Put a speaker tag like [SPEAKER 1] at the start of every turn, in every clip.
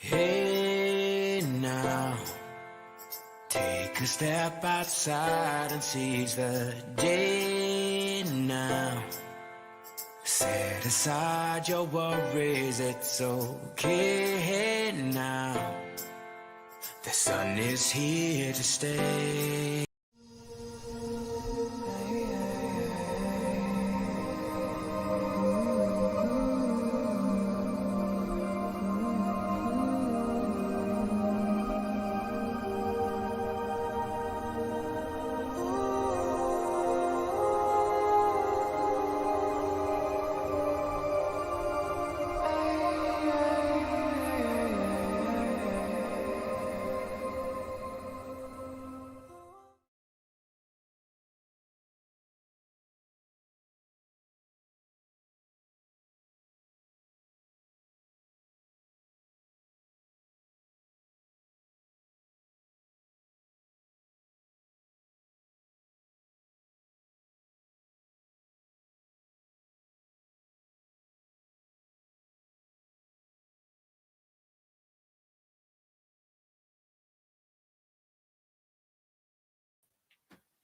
[SPEAKER 1] Hey now, take a step outside and seize the day now. Set aside your worries, it's okay now. The sun is here to stay.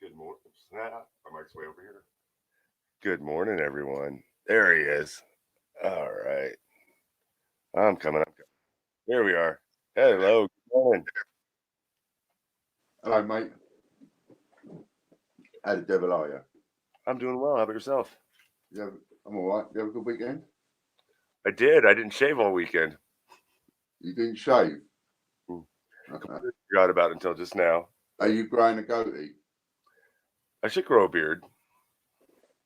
[SPEAKER 2] Good morning. I might way over here. Good morning, everyone. There he is. All right. I'm coming. There we are. Hello. Good morning.
[SPEAKER 3] Hello, mate. How the devil are you?
[SPEAKER 2] I'm doing well. How about yourself?
[SPEAKER 3] I'm all right. You have a good weekend?
[SPEAKER 2] I did. I didn't shave all weekend.
[SPEAKER 3] You didn't shave?
[SPEAKER 2] Completely forgot about it until just now.
[SPEAKER 3] Are you growing a goatee?
[SPEAKER 2] I should grow a beard.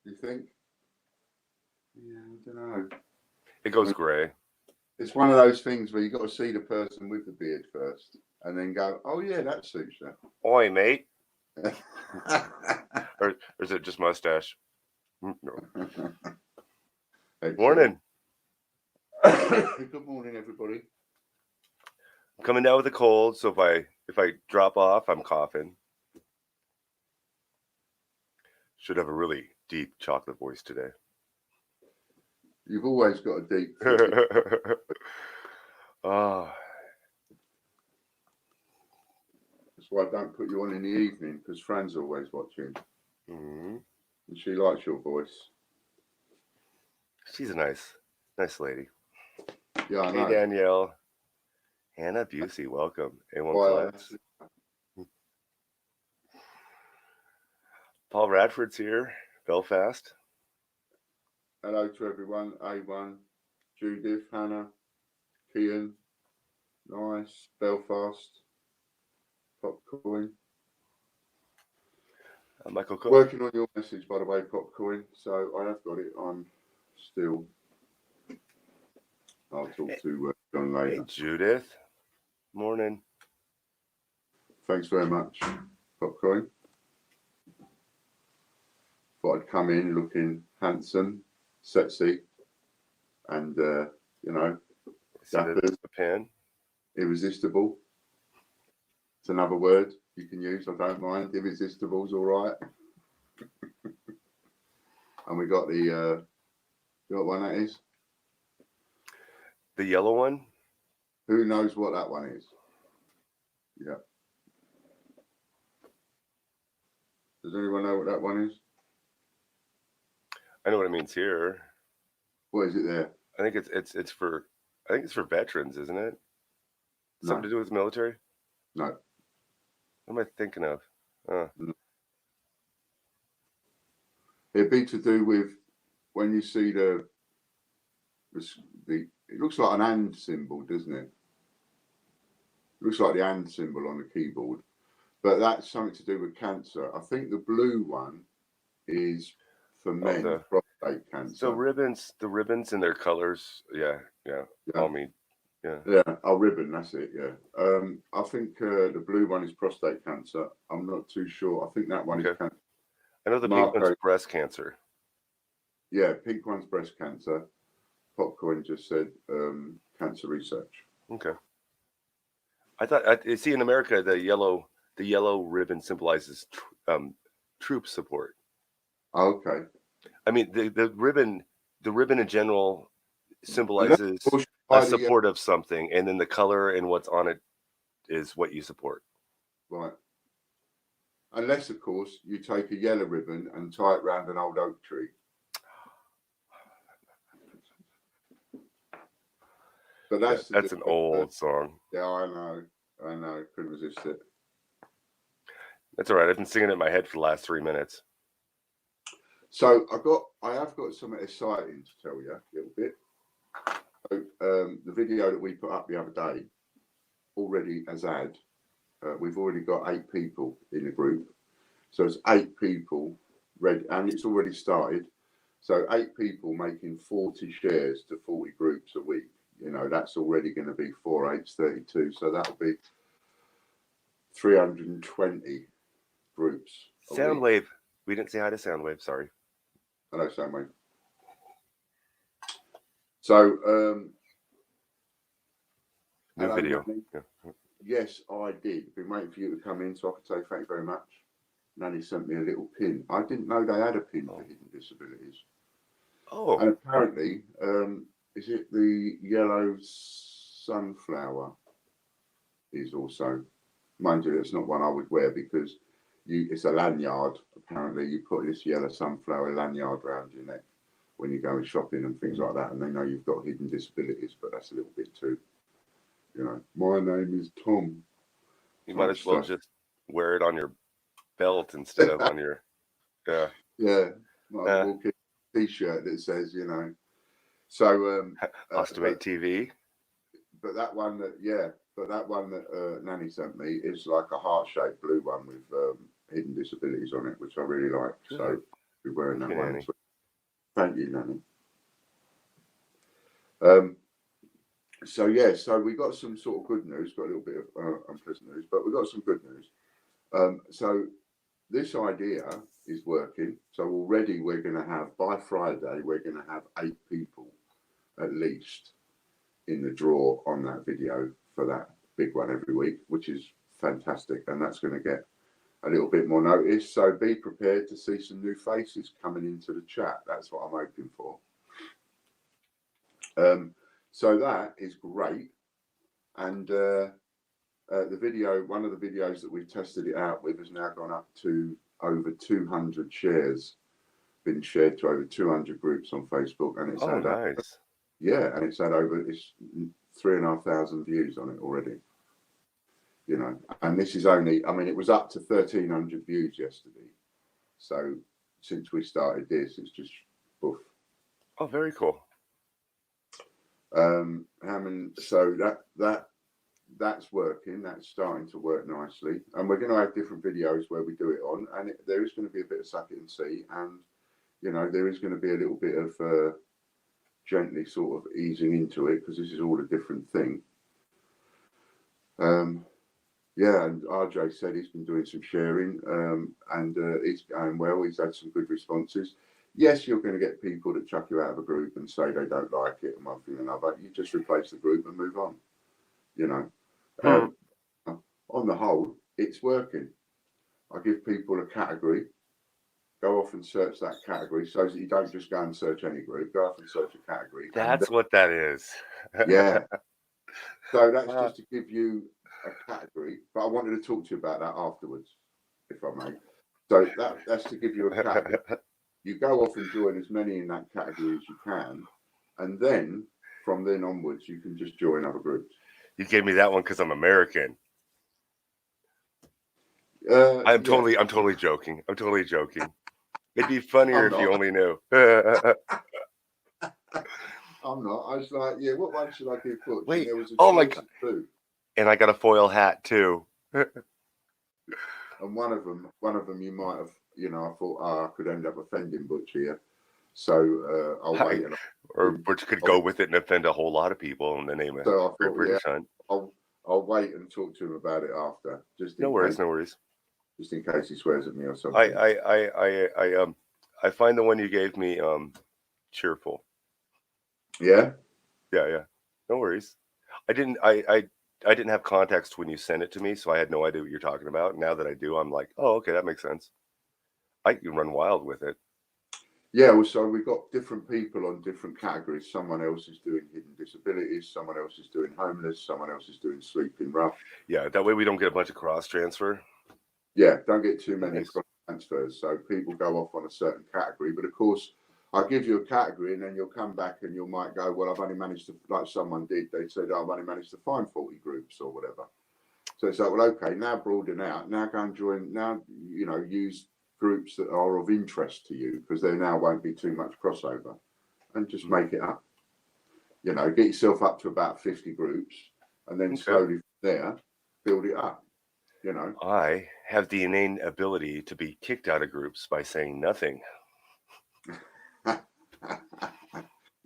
[SPEAKER 3] You think? Yeah, I don't know.
[SPEAKER 2] It goes gray.
[SPEAKER 3] It's one of those things where you got to see the person with the beard first and then go, oh, yeah, that suits you.
[SPEAKER 2] Oi, mate. or is it just mustache? No. Morning.
[SPEAKER 3] Good morning, everybody.
[SPEAKER 2] I'm coming down with a cold, so if I drop off, I'm coughing. Should have a really deep chocolate voice today.
[SPEAKER 3] You've always got a deep
[SPEAKER 2] Oh.
[SPEAKER 3] That's why I don't put you on in the evening, because Fran's always watching.
[SPEAKER 2] Mm-hmm.
[SPEAKER 3] And she likes your voice.
[SPEAKER 2] She's a nice lady.
[SPEAKER 3] Yeah, I know.
[SPEAKER 2] Hey, Danielle. Hannah Busey, welcome. A1 Flex. Paul Radford's here, Belfast.
[SPEAKER 3] Hello to everyone. A1, Judith, Hannah, Kian, nice, Belfast, Popcoin.
[SPEAKER 2] Michael Cook.
[SPEAKER 3] Working on your message, by the way, Popcoin. So I have got it. I'm still. I'll talk to John later.
[SPEAKER 2] Hey, Judith. Morning.
[SPEAKER 3] Thanks very much, Popcoin. Thought I'd come in looking handsome, sexy, and
[SPEAKER 2] dapper, a pen.
[SPEAKER 3] Irresistible. It's another word you can use. I don't mind. Irresistible's all right. And we got the. You know what one that is?
[SPEAKER 2] The yellow one.
[SPEAKER 3] Who knows what that one is? Yeah. Does anyone know what that one is?
[SPEAKER 2] I know what it means here.
[SPEAKER 3] What is it there?
[SPEAKER 2] I think it's for veterans, isn't it? Something to do with the military?
[SPEAKER 3] No.
[SPEAKER 2] What am I thinking of?
[SPEAKER 3] It'd be to do with when you see the it looks like an and symbol, doesn't it? It looks like the and symbol on the keyboard. But that's something to do with cancer. I think the blue one is for men, prostate cancer.
[SPEAKER 2] So the ribbons and their colors, yeah. I mean, yeah.
[SPEAKER 3] Yeah, a ribbon, that's it, yeah. I think the blue one is prostate cancer. I'm not too sure. I think that one is cancer.
[SPEAKER 2] I know the pink one's breast cancer.
[SPEAKER 3] Yeah, pink one's breast cancer. Popcorn just said cancer research.
[SPEAKER 2] Okay. I thought, see, in America, the yellow ribbon symbolizes troop support.
[SPEAKER 3] Okay.
[SPEAKER 2] I mean, the ribbon in general symbolizes a support of something, and then the color and what's on it is what you support.
[SPEAKER 3] Right. Unless, of course, you take a yellow ribbon and tie it around an old oak tree. But that's
[SPEAKER 2] an old song.
[SPEAKER 3] Yeah, I know. Couldn't resist it.
[SPEAKER 2] That's all right. I've been singing it in my head for the last 3 minutes.
[SPEAKER 3] So I have got something exciting to tell you a little bit. So, the video that we put up the other day already has had. We've already got 8 people in the group. So it's 8 people ready, and it's already started. So 8 people making 40 shares to 40 groups a week. You know, that's already going to be 4 8's 32. So that'll be 320 groups.
[SPEAKER 2] Soundwave. We didn't say hi to Soundwave. Sorry.
[SPEAKER 3] Hello, Soundwave. So,
[SPEAKER 2] New video.
[SPEAKER 3] Yeah. Yes, I did. Been waiting for you to come in so I could say thank you very much. Nanny sent me a little pin. I didn't know they had a pin for hidden disabilities.
[SPEAKER 2] Oh.
[SPEAKER 3] And apparently, is it the yellow sunflower is also, mind you, it's not one I would wear because it's a lanyard. Apparently, you put this yellow sunflower lanyard around your neck when you go shopping and things like that, and they know you've got hidden disabilities, but that's a little bit too, you know, my name is Tom.
[SPEAKER 2] You might as well just wear it on your belt instead of on your,
[SPEAKER 3] yeah, walking t-shirt that says, you know, so
[SPEAKER 2] Ostimate TV.
[SPEAKER 3] But that one that Nanny sent me is like a heart-shaped blue one with hidden disabilities on it, which I really like. So we're wearing that one.
[SPEAKER 2] Nanny.
[SPEAKER 3] Thank you, Nanny. So yeah, so we got some sort of good news, got a little bit of unpleasant news, but we got some good news. So this idea is working. So already we're going to have, by Friday, we're going to have 8 people at least in the draw on that video for that big one every week, which is fantastic. And that's going to get a little bit more notice. So be prepared to see some new faces coming into the chat. That's what I'm hoping for. So that is great. And the video, one of the videos that we tested it out with has now gone up to over 200 shares, been shared to over 200 groups on Facebook. And it's
[SPEAKER 2] nice.
[SPEAKER 3] Yeah, and it's 3,500 views on it already. You know, and this is only, I mean, it was up to 1,300 views yesterday. So since we started this, it's just poof.
[SPEAKER 2] Oh, very cool.
[SPEAKER 3] So that's working. That's starting to work nicely, and we're going to have different videos where we do it on, and there is going to be a bit of suck it and see, and you know, there is going to be a little bit of gently sort of easing into it because this is all a different thing. Yeah, and RJ said he's been doing some sharing, and he's going well. He's had some good responses. Yes, you're going to get people that chuck you out of a group and say they don't like it and one thing and another. You just replace the group and move on. You know, on the whole, it's working. I give people a category. Go off and search that category so that you don't just go and search any group. Go off and search a category.
[SPEAKER 2] That's what that is.
[SPEAKER 3] Yeah. So that's just to give you a category, but I wanted to talk to you about that afterwards, if I may. So that's to give you a category. You go off and join as many in that category as you can, and then from then onwards, you can just join other groups.
[SPEAKER 2] You gave me that one because I'm American. I'm totally joking. I'm totally joking. It'd be funnier if you only knew.
[SPEAKER 3] I'm not. I was like, yeah, what one should I give Butch?
[SPEAKER 2] Wait,
[SPEAKER 3] And there was a
[SPEAKER 2] my God.
[SPEAKER 3] Two.
[SPEAKER 2] And I got a foil hat too.
[SPEAKER 3] And one of them you might have, you know, I thought, I could end up offending Butch here. So I'll wait.
[SPEAKER 2] Or Butch could go with it and offend a whole lot of people in the name of Great British Hunt.
[SPEAKER 3] I'll wait and talk to him about it after.
[SPEAKER 2] No worries.
[SPEAKER 3] Just in case he swears at me or something.
[SPEAKER 2] I find the one you gave me cheerful.
[SPEAKER 3] Yeah.
[SPEAKER 2] Yeah. No worries. I didn't have context when you sent it to me, so I had no idea what you're talking about. Now that I do, I'm like, oh, okay, that makes sense. I can run wild with it.
[SPEAKER 3] Yeah, well, so we've got different people on different categories. Someone else is doing hidden disabilities, someone else is doing homeless, someone else is doing sleeping rough.
[SPEAKER 2] Yeah, that way we don't get a bunch of cross transfer.
[SPEAKER 3] Yeah, don't get too many
[SPEAKER 2] Nice.
[SPEAKER 3] cross transfers. So people go off on a certain category, but of course, I'll give you a category, and then you'll come back and you might go, well, I've only managed to, like someone did, they said, oh, I've only managed to find 40 groups or whatever. So it's like, well, okay, now broaden out. Now go and join. Now, you know, use groups that are of interest to you, because there now won't be too much crossover, and just make it up. You know, get yourself up to about 50 groups, and then slowly from there build it up. You know,
[SPEAKER 2] I have the innate ability to be kicked out of groups by saying nothing.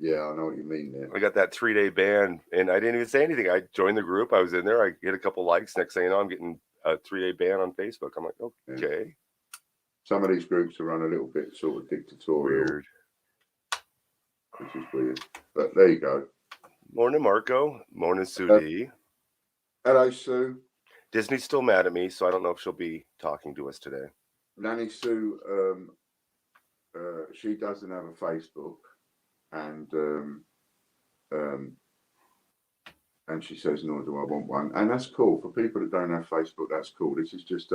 [SPEAKER 3] yeah, I know what you mean there.
[SPEAKER 2] I got that 3-day ban, and I didn't even say anything. I joined the group. I was in there. I get a couple likes. Next thing you know, I'm getting a 3-day ban on Facebook. I'm like, okay.
[SPEAKER 3] Yeah. Some of these groups are run a little bit sort of dictatorial,
[SPEAKER 2] Weird.
[SPEAKER 3] which is weird. But there you go.
[SPEAKER 2] Morning, Marco. Morning, Sue D.
[SPEAKER 3] Hello, Sue.
[SPEAKER 2] Disney's still mad at me, so I don't know if she'll be talking to us today.
[SPEAKER 3] Nanny Sue, she doesn't have a Facebook, and she says, nor do I want one. And that's cool. For people that don't have Facebook, that's cool. This is just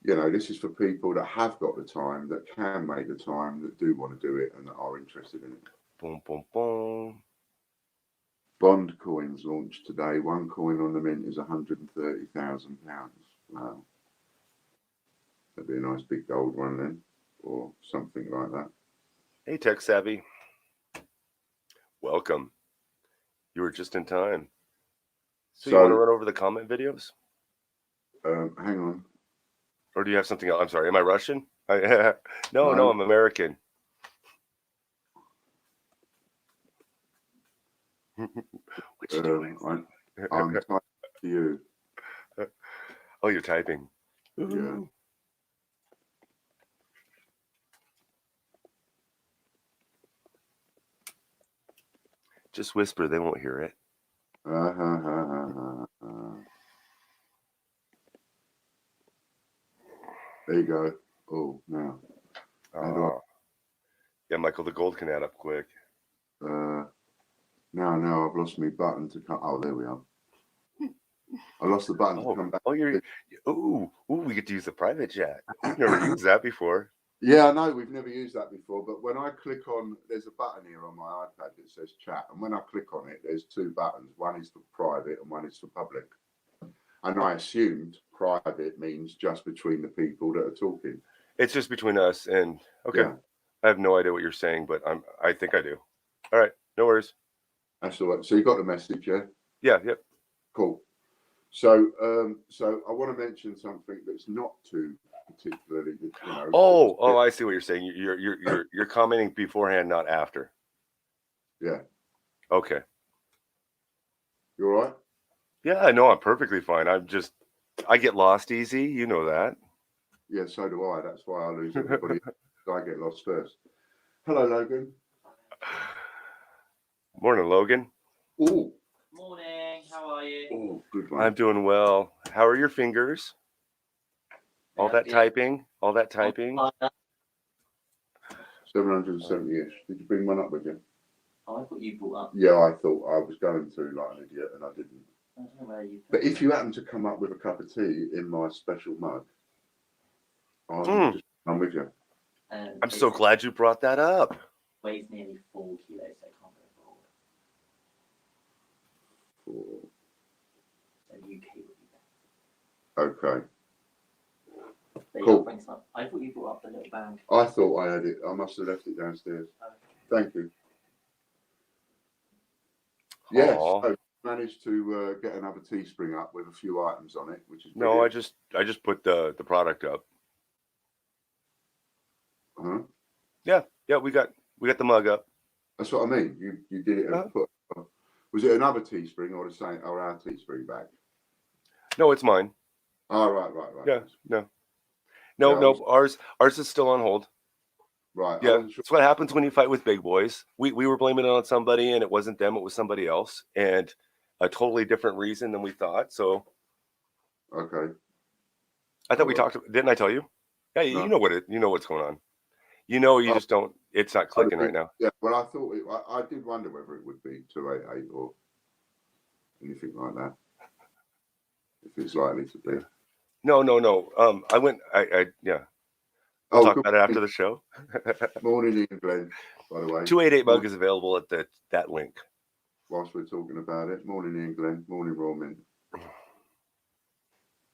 [SPEAKER 3] this is for people that have got the time, that can make the time, that do want to do it, and that are interested in it.
[SPEAKER 2] Boom, boom, boom.
[SPEAKER 3] Bond coins launched today. One coin on the mint is £130,000. Wow. That'd be a nice big gold one then, or something like that.
[SPEAKER 2] Hey, Tech Savvy. Welcome. You were just in time. So you want to run over the comment videos?
[SPEAKER 3] Hang on.
[SPEAKER 2] Or do you have something else? I'm sorry. Am I Russian? No, I'm American. What you doing?
[SPEAKER 3] I'm typing to you.
[SPEAKER 2] Oh, you're typing.
[SPEAKER 3] Yeah.
[SPEAKER 2] Just whisper. They won't hear it.
[SPEAKER 3] There you go. Oh, now.
[SPEAKER 2] Yeah, Michael, the gold can add up quick.
[SPEAKER 3] Now I've lost my button to come. Oh, there we are. I lost the button to come back.
[SPEAKER 2] We get to use the private chat. We've never used that before.
[SPEAKER 3] Yeah, I know we've never used that before, but when I click on, there's a button here on my iPad that says chat, and when I click on it, there's two buttons. One is for private and one is for public. And I assumed private means just between the people that are talking.
[SPEAKER 2] It's just between us, and okay.
[SPEAKER 3] Yeah.
[SPEAKER 2] I have no idea what you're saying, but I think I do. All right, no worries.
[SPEAKER 3] That's all right. So you got the message, yeah?
[SPEAKER 2] Yeah, yep.
[SPEAKER 3] Cool. So I want to mention something that's not too particularly,
[SPEAKER 2] I see what you're saying. You're commenting beforehand, not after.
[SPEAKER 3] Yeah.
[SPEAKER 2] Okay.
[SPEAKER 3] You all right?
[SPEAKER 2] Yeah, I know I'm perfectly fine. I get lost easy. You know that.
[SPEAKER 3] Yeah, so do I. That's why I lose everybody. I get lost first. Hello, Logan.
[SPEAKER 2] Morning, Logan.
[SPEAKER 3] Oh.
[SPEAKER 4] Morning. How are you?
[SPEAKER 3] Oh, good one.
[SPEAKER 2] I'm doing well. How are your fingers? All that typing.
[SPEAKER 3] 770-ish. Did you bring one up with you?
[SPEAKER 4] Oh, I thought you brought up.
[SPEAKER 3] Yeah, I thought I was going to like an idiot, and I didn't.
[SPEAKER 4] I don't know where you.
[SPEAKER 3] But if you happen to come up with a cup of tea in my special mug, I'll just come with you.
[SPEAKER 2] I'm so glad you brought that up.
[SPEAKER 4] Weighs nearly 4 kilos, so I can't go abroad. So UK would be better.
[SPEAKER 3] Okay.
[SPEAKER 4] But
[SPEAKER 3] Cool.
[SPEAKER 4] I thought you brought up the little bag.
[SPEAKER 3] I thought I had it. I must have left it downstairs.
[SPEAKER 4] Okay.
[SPEAKER 3] Thank you. Yes, so managed to get another Teespring up with a few items on it, which is brilliant.
[SPEAKER 2] No, I just put the product up.
[SPEAKER 3] Huh?
[SPEAKER 2] Yeah, we got the mug up.
[SPEAKER 3] That's what I mean. You did it. Was it another Teespring or the same, or our Teespring bag?
[SPEAKER 2] No, it's mine.
[SPEAKER 3] Oh, right.
[SPEAKER 2] Yeah, no. Ours is still on hold.
[SPEAKER 3] Right.
[SPEAKER 2] Yeah, that's what happens when you fight with big boys. We were blaming it on somebody, and it wasn't them; it was somebody else, and a totally different reason than we thought. So,
[SPEAKER 3] okay.
[SPEAKER 2] I thought we talked. Didn't I tell you? Yeah,
[SPEAKER 3] No.
[SPEAKER 2] you know what's going on. You know, you just don't. It's not clicking right now.
[SPEAKER 3] Yeah, well, I thought I did wonder whether it would be 288 or anything like that. If it's likely to be.
[SPEAKER 2] No. I went. Yeah. We'll talk about it after the show.
[SPEAKER 3] Morning, Ian Glenn. By the way,
[SPEAKER 2] 288 mug is available at that link.
[SPEAKER 3] Whilst we're talking about it, morning, Ian Glenn. Morning, royalmint.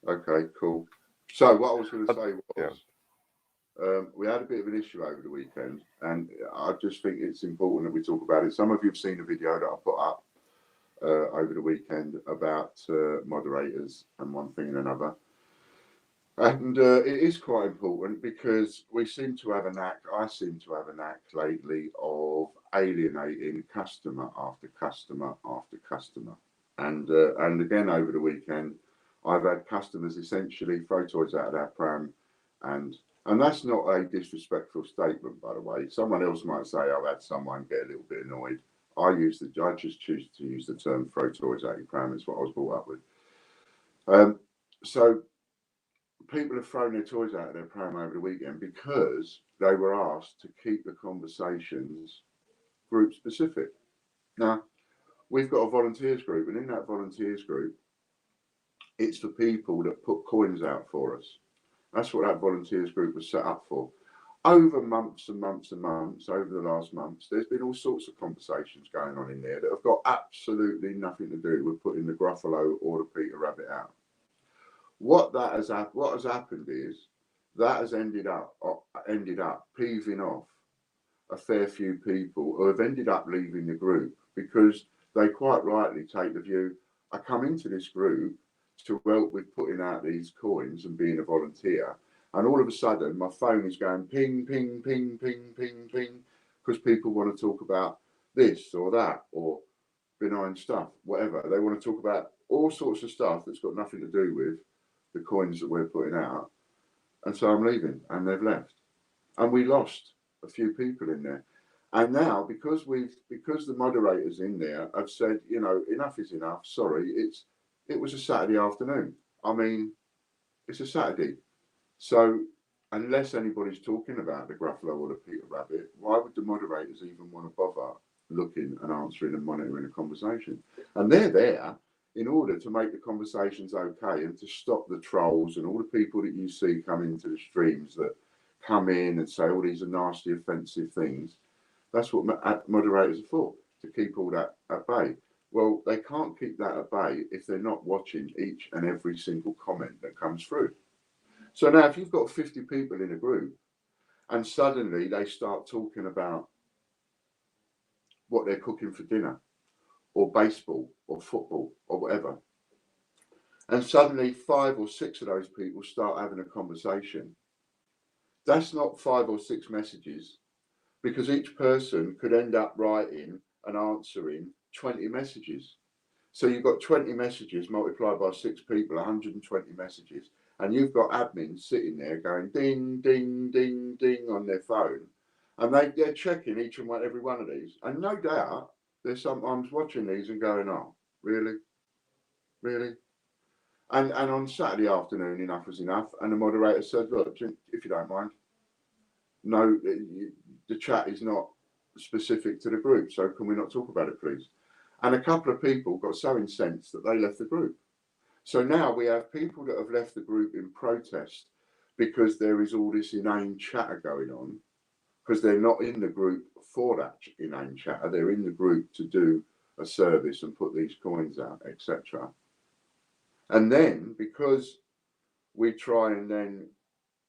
[SPEAKER 3] Okay, cool. So what I was going to say was, we had a bit of an issue over the weekend, and I just think it's important that we talk about it. Some of you have seen a video that I put up over the weekend about moderators and one thing and another. And it is quite important because we seem to have a knack, I seem to have a knack lately of alienating customer after customer after customer. And again, over the weekend, I've had customers essentially throw toys out of their pram, and that's not a disrespectful statement, by the way. Someone else might say I've had someone get a little bit annoyed. I just choose to use the term throw toys out your pram. It's what I was brought up with. So people have thrown their toys out of their pram over the weekend because they were asked to keep the conversations group specific. Now, we've got a volunteers group, and in that volunteers group, it's for people that put coins out for us. That's what that volunteers group was set up for. Over months and months and months, over the last months, there's been all sorts of conversations going on in there that have got absolutely nothing to do with putting the Gruffalo or the Peter Rabbit out. What has happened is that has ended up peeving off a fair few people who have ended up leaving the group because they quite rightly take the view, I come into this group to help with putting out these coins and being a volunteer, and all of a sudden my phone is going ping, ping, ping, ping, ping, ping, because people want to talk about this or that or benign stuff, whatever. They want to talk about all sorts of stuff that's got nothing to do with the coins that we're putting out. And so I'm leaving, and they've left. And we lost a few people in there. And now, because the moderators in there have said, you know, enough is enough, sorry, it was a Saturday afternoon. I mean, it's a Saturday. So unless anybody's talking about the Gruffalo or the Peter Rabbit, why would the moderators even want to bother looking and answering and monitoring a conversation? And they're there in order to make the conversations okay and to stop the trolls and all the people that you see come into the streams that come in and say all these are nasty, offensive things. That's what moderators are for, to keep all that at bay. Well, they can't keep that at bay if they're not watching each and every single comment that comes through. So now if you've got 50 people in a group and suddenly they start talking about what they're cooking for dinner or baseball or football or whatever, and suddenly 5 or 6 of those people start having a conversation, that's not 5 or 6 messages, because each person could end up writing and answering 20 messages. So you've got 20 messages multiplied by 6 people, 120 messages. And you've got admins sitting there going ding, ding, ding, ding on their phone. And they're checking each and every one of these. And no doubt they're sometimes watching these and going, oh, really? Really? And on Saturday afternoon, enough was enough. And the moderator said, look, if you don't mind, no, the chat is not specific to the group, so can we not talk about it, please? And a couple of people got so incensed that they left the group. So now we have people that have left the group in protest because there is all this inane chatter going on, because they're not in the group for that inane chatter. They're in the group to do a service and put these coins out, etc. And then because we try and then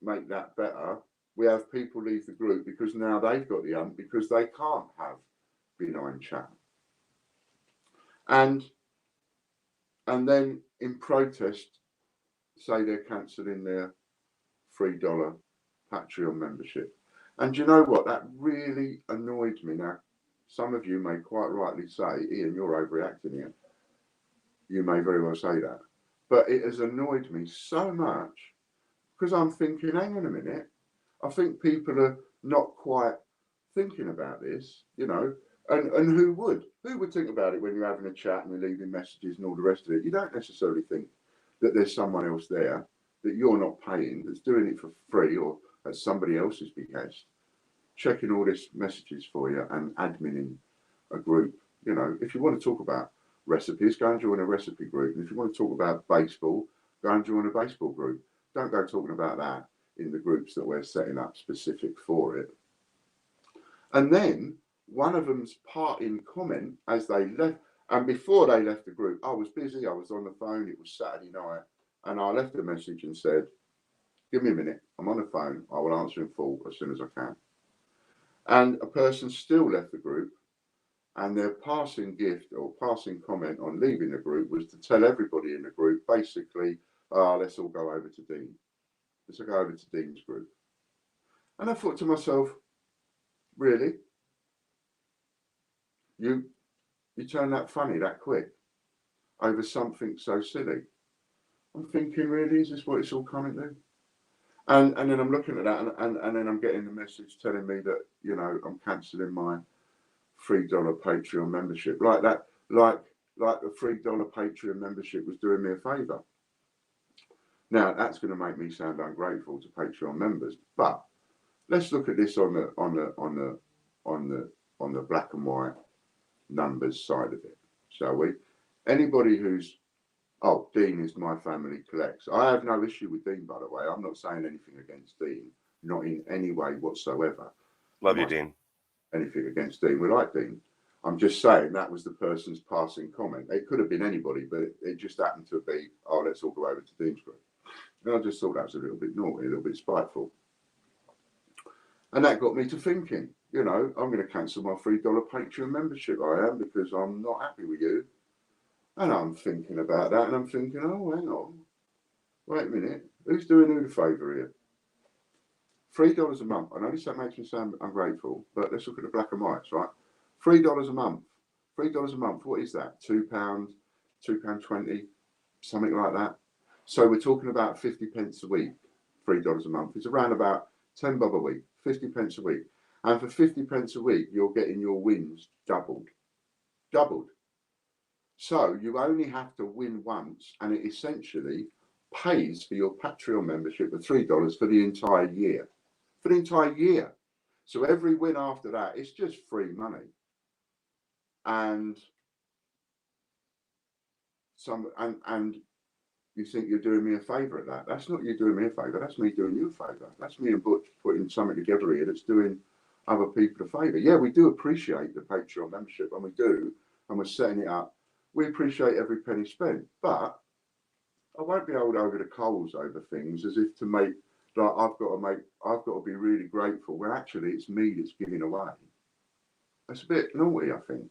[SPEAKER 3] make that better, we have people leave the group because now they've got the ump because they can't have benign chat. And then in protest, say they're cancelling their $3 Patreon membership. And you know what? That really annoyed me. Now, some of you may quite rightly say, Ian, you're overreacting here. You may very well say that. But it has annoyed me so much because I'm thinking, hang on a minute. I think people are not quite thinking about this, you know, and who would think about it when you're having a chat and you're leaving messages and all the rest of it? You don't necessarily think that there's someone else there that you're not paying that's doing it for free or at somebody else's behest. checking all these messages for you and adminning a group. You know, if you want to talk about recipes, go and join a recipe group. And if you want to talk about baseball, go and join a baseball group. Don't go talking about that in the groups that we're setting up specific for it. And then one of them's parting comment as they left, and before they left the group, I was busy, I was on the phone, it was Saturday night, and I left a message and said, give me a minute, I'm on the phone, I will answer in full as soon as I can. And a person still left the group, and their passing gift or passing comment on leaving the group was to tell everybody in the group, basically, let's all go over to Dean. Let's go over to Dean's group. And I thought to myself, really? You turn that funny that quick over something so silly? I'm thinking, really, is this what it's all coming to? And then I'm looking at that, and then I'm getting the message telling me that, you know, I'm cancelling my $3 Patreon membership. Like that, like the $3 Patreon membership was doing me a favour. Now that's going to make me sound ungrateful to Patreon members, but let's look at this on the black and white numbers side of it, shall we? Anybody who's, oh, Dean is my family collects. I have no issue with Dean, by the way. I'm not saying anything against Dean, not in any way whatsoever.
[SPEAKER 2] Love you, Dean.
[SPEAKER 3] Anything against Dean. We like Dean. I'm just saying that was the person's passing comment. It could have been anybody, but it just happened to be, oh, let's all go over to Dean's group. And I just thought that was a little bit naughty, a little bit spiteful. And that got me to thinking, you know, I'm going to cancel my $3 Patreon membership. I am, because I'm not happy with you. And I'm thinking about that, and I'm thinking, oh, hang on. Wait a minute. Who's doing who the favour here? $3 a month. I know this makes me sound ungrateful, but let's look at the black and whites, right? $3 a month. $3 a month. What is that? £2, £2.20, something like that. So we're talking about 50 pence a week. $3 a month. It's around about 10 bob a week. 50 pence a week. And for 50 pence a week, you're getting your wins doubled. Doubled. So you only have to win once, and it essentially pays for your Patreon membership of $3 for the entire year. For the entire year. So every win after that, it's just free money. And you think you're doing me a favour at that. That's not you doing me a favour. That's me doing you a favour. That's me and Butch putting something together here that's doing other people a favour. Yeah, we do appreciate the Patreon membership, and we do, and we're setting it up. We appreciate every penny spent, but I won't be held over the coals over things as if to make, like, I've got to be really grateful when actually it's me that's giving away. That's a bit naughty, I think.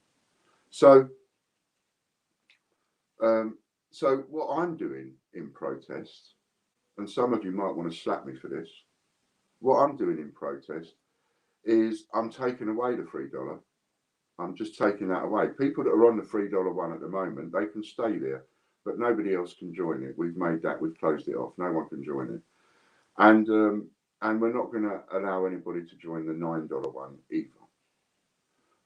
[SPEAKER 3] So what I'm doing in protest, and some of you might want to slap me for this, what I'm doing in protest is I'm taking away the $3. I'm just taking that away. People that are on the $3 one at the moment, they can stay there, but nobody else can join it. We've made that, we've closed it off. No one can join it. And we're not going to allow anybody to join the $9 one either.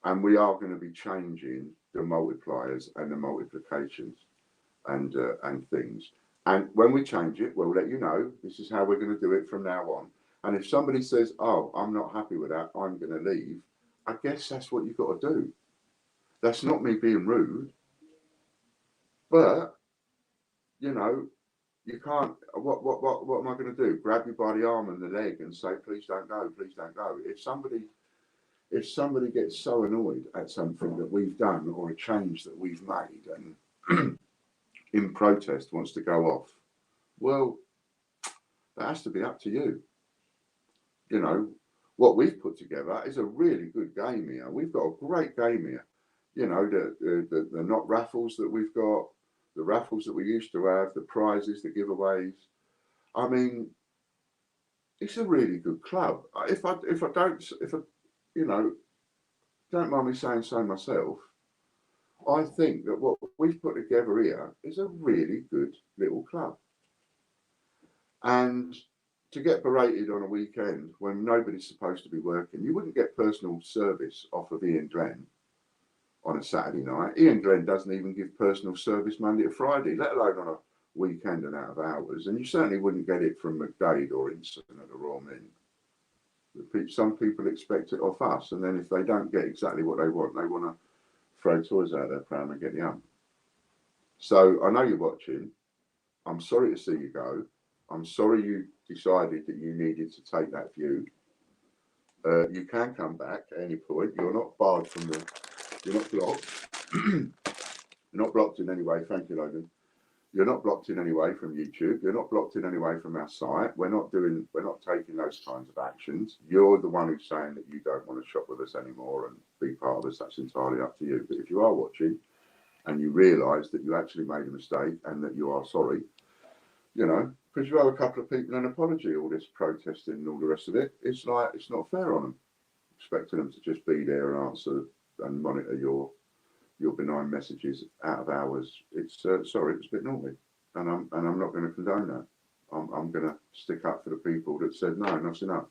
[SPEAKER 3] And we are going to be changing the multipliers and the multiplications and things. And when we change it, we'll let you know. This is how we're going to do it from now on. And if somebody says, oh, I'm not happy with that, I'm going to leave, I guess that's what you've got to do. That's not me being rude. But, you know, you can't, what am I going to do? Grab you by the arm and the leg and say, please don't go, please don't go. If somebody gets so annoyed at something that we've done or a change that we've made and in protest wants to go off, well, that has to be up to you. You know, what we've put together is a really good game here. We've got a great game here. You know, the not raffles that we've got, the raffles that we used to have, the prizes, the giveaways. I mean, it's a really good club. If I you know, don't mind me saying so myself, I think that what we've put together here is a really good little club. And to get berated on a weekend when nobody's supposed to be working, you wouldn't get personal service off of Ian Glenn on a Saturday night. Ian Glenn doesn't even give personal service Monday to Friday, let alone on a weekend and out of hours. And you certainly wouldn't get it from McDade or Inson at the Royal Mint. Some people expect it off us, and then if they don't get exactly what they want to throw toys out of their pram and get the ump. So I know you're watching. I'm sorry to see you go. I'm sorry you decided that you needed to take that view. You can come back at any point. You're not barred from the. You're not blocked. You're not blocked in any way. Thank you, Logan. You're not blocked in any way from YouTube. You're not blocked in any way from our site. We're not taking those kinds of actions. You're the one who's saying that you don't want to shop with us anymore and be part of us. That's entirely up to you. But if you are watching and you realise that you actually made a mistake and that you are sorry, you know, because you owe a couple of people an apology, all this protesting and all the rest of it, it's like, it's not fair on them. Expecting them to just be there and answer and monitor your benign messages out of hours. It's sorry, it's a bit naughty, and I'm not going to condone that. I'm going to stick up for the people that said no, enough's enough.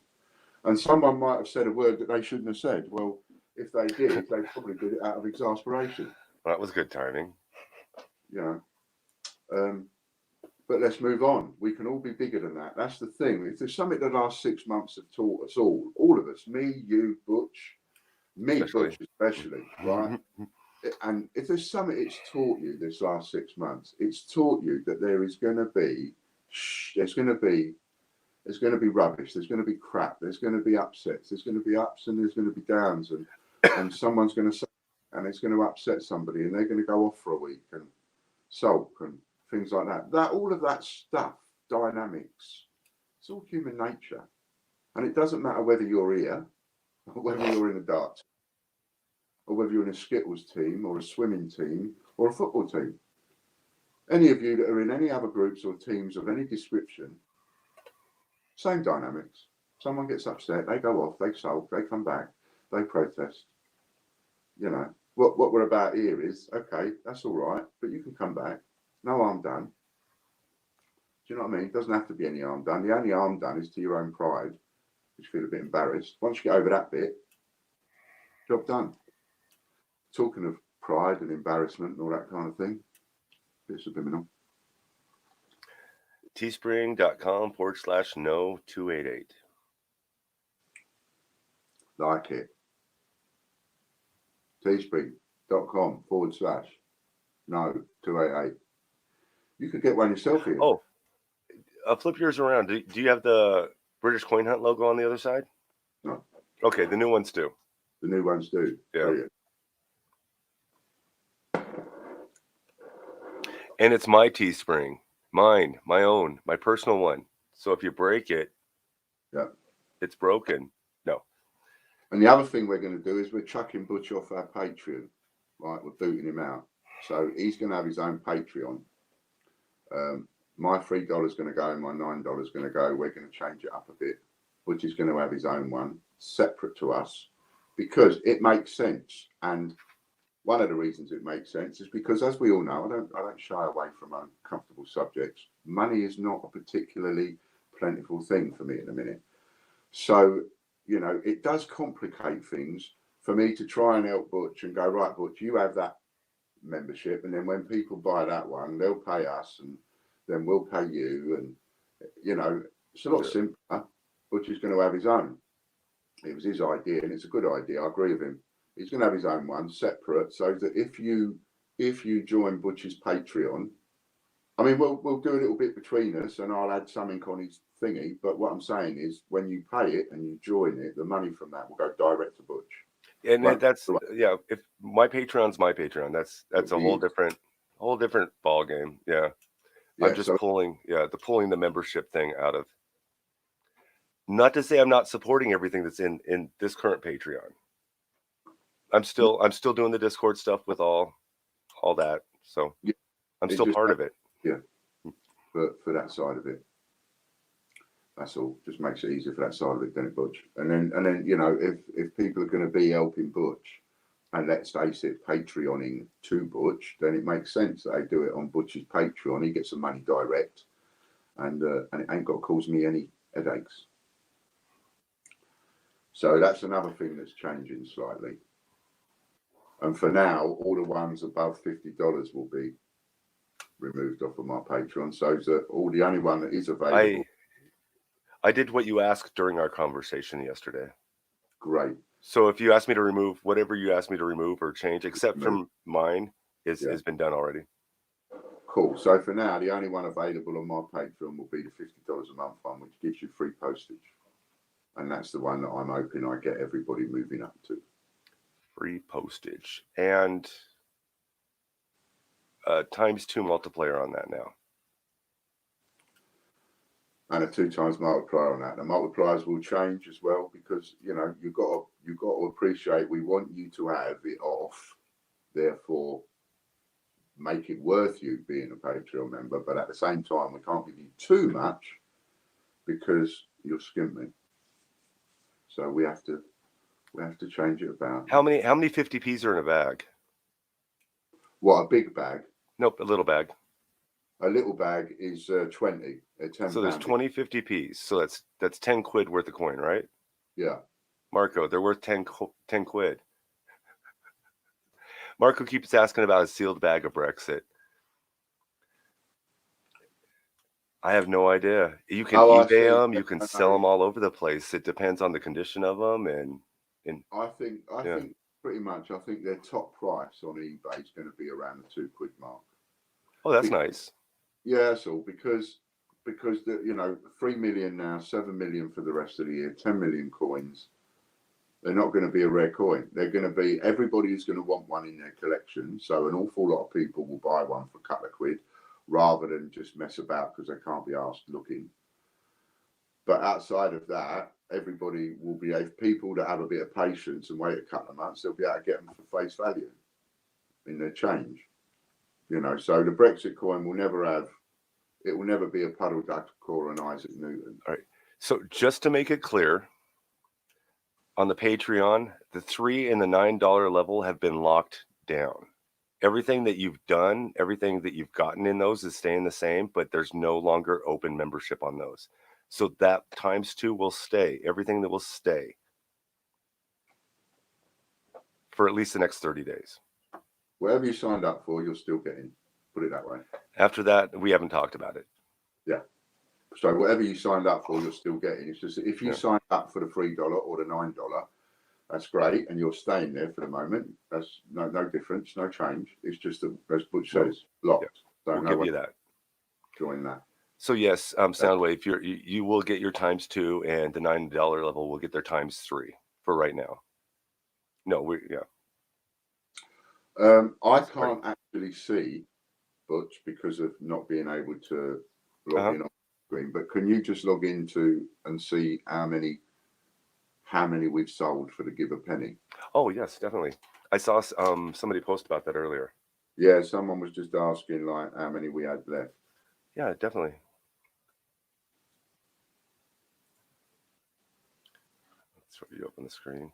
[SPEAKER 3] And someone might have said a word that they shouldn't have said. Well, if they did, they probably did it out of exasperation.
[SPEAKER 2] That was good timing.
[SPEAKER 3] You know, but let's move on. We can all be bigger than that. That's the thing. If there's something the last 6 months have taught us all of us, me, you, Butch, Butch especially, right? And if there's something it's taught you this last 6 months, it's taught you that there's going to be rubbish, there's going to be crap, there's going to be upsets, there's going to be ups and there's going to be downs, and someone's going to say, and it's going to upset somebody, and they're going to go off for a week and sulk and things like that. All of that stuff, dynamics, it's all human nature, and it doesn't matter whether you're here or whether you're in a dart, or whether you're in a Skittles team or a swimming team or a football team. Any of you that are in any other groups or teams of any description, same dynamics. Someone gets upset, they go off, they sulk, they come back, they protest. You know, what we're about here is, okay, that's all right, but you can come back. No harm done. Do you know what I mean? It doesn't have to be any harm done. The only harm done is to your own pride, which you feel a bit embarrassed. Once you get over that bit, job done. Talking of pride and embarrassment and all that kind of thing, bit subliminal.
[SPEAKER 2] Teespring.com/no288.
[SPEAKER 3] Like it. Teespring.com/no288. You could get one yourself here.
[SPEAKER 2] Oh, flip yours around. Do you have the British Coin Hunt logo on the other side?
[SPEAKER 3] No.
[SPEAKER 2] Okay, the new ones do.
[SPEAKER 3] The new ones do.
[SPEAKER 2] Yeah.
[SPEAKER 3] Brilliant.
[SPEAKER 2] And it's my Teespring, mine, my own, my personal one. So if you break it,
[SPEAKER 3] yeah,
[SPEAKER 2] it's broken. No.
[SPEAKER 3] And the other thing we're going to do is we're chucking Butch off our Patreon. Right, we're booting him out. So he's going to have his own Patreon. My $3 is going to go and my $9 is going to go. We're going to change it up a bit. Butch is going to have his own one, separate to us, because it makes sense. And one of the reasons it makes sense is because, as we all know, I don't shy away from uncomfortable subjects. Money is not a particularly plentiful thing for me at the minute. So, you know, it does complicate things for me to try and help Butch and go, right, Butch, you have that membership, and then when people buy that one, they'll pay us, and then we'll pay you, and you know, it's a lot simpler. Butch is going to have his own. It was his idea, and it's a good idea. I agree with him. He's going to have his own one separate, so that if you join Butch's Patreon, I mean, we'll do a little bit between us, and I'll add something on his thingy. But what I'm saying is, when you pay it and you join it, the money from that will go direct to Butch.
[SPEAKER 2] And that's if my Patreon's my Patreon, that's a whole different ball game. Yeah. I'm just pulling the membership thing out of. Not to say I'm not supporting everything that's in this current Patreon. I'm still doing the Discord stuff with all that. So I'm still part of it.
[SPEAKER 3] Yeah. For that side of it. That's all. Just makes it easier for that side of it, doesn't it, Butch? And then you know, if people are going to be helping Butch, and let's face it, Patreoning to Butch, then it makes sense that they do it on Butch's Patreon. He gets some money direct, and it ain't got to cause me any headaches. So that's another thing that's changing slightly. And for now, all the ones above $50 will be removed off of my Patreon. So that the only one that is available.
[SPEAKER 2] I did what you asked during our conversation yesterday.
[SPEAKER 3] Great.
[SPEAKER 2] So if you asked me to remove whatever you asked me to remove or change, except from mine, has been done already.
[SPEAKER 3] Cool. So for now, the only one available on my Patreon will be the $50 a month one, which gives you free postage. And that's the one that I'm hoping I get everybody moving up to.
[SPEAKER 2] Free postage. And ×2 multiplier on that now.
[SPEAKER 3] And a 2 times multiplier on that. The multipliers will change as well because you've got to appreciate we want you to have it off, therefore make it worth you being a Patreon member. But at the same time, we can't give you too much because you're skimming. So we have to change it about.
[SPEAKER 2] How many 50p's are in a bag?
[SPEAKER 3] What, a big bag?
[SPEAKER 2] Nope, a little bag.
[SPEAKER 3] A little bag is 20, 10.
[SPEAKER 2] So there's 20 50p's. So that's 10 quid worth of coin, right?
[SPEAKER 3] Yeah.
[SPEAKER 2] Marco, they're worth 10 quid. Marco keeps asking about a sealed bag of Brexit. I have no idea. You can eBay them. You can sell them all over the place. It depends on the condition of them, and
[SPEAKER 3] I think pretty much. I think their top price on eBay is going to be around the 2 quid mark.
[SPEAKER 2] Oh, that's nice.
[SPEAKER 3] Yeah, so because the 3 million now, 7 million for the rest of the year, 10 million coins. They're not going to be a rare coin. They're going to be, everybody is going to want one in their collection. So an awful lot of people will buy one for a couple of quid rather than just mess about because they can't be asked looking. But outside of that, everybody will be, people that have a bit of patience and wait a couple of months, they'll be able to get them for face value in their change. So the Brexit coin will never be a Puddle Duck or an Isaac Newton.
[SPEAKER 2] All right. So just to make it clear, on the Patreon, the $3 and the $9 level have been locked down. Everything that you've done, everything that you've gotten in those is staying the same, but there's no longer open membership on those. So that ×2 will stay. Everything that will stay for at least the next 30 days.
[SPEAKER 3] Whatever you signed up for, you're still getting. Put it that way.
[SPEAKER 2] After that, we haven't talked about it.
[SPEAKER 3] Yeah. So whatever you signed up for, you're still getting. It's just that if you signed up for the $3 or the $9, that's great, and you're staying there for the moment. That's no difference, no change. It's just that, as Butch says, locked.
[SPEAKER 2] Yeah.
[SPEAKER 3] So
[SPEAKER 2] we'll give you that.
[SPEAKER 3] Join that.
[SPEAKER 2] So yes, Soundwave, you will get your ×2, and the $9 level will get their ×3 for right now. No,
[SPEAKER 3] I can't actually see Butch because of not being able to log in on the screen. But can you just log into and see how many we've sold for the Give a Penny?
[SPEAKER 2] Oh yes, definitely. I saw somebody post about that earlier.
[SPEAKER 3] Yeah, someone was just asking like how many we had left.
[SPEAKER 2] Yeah, definitely. Let's reopen the screen.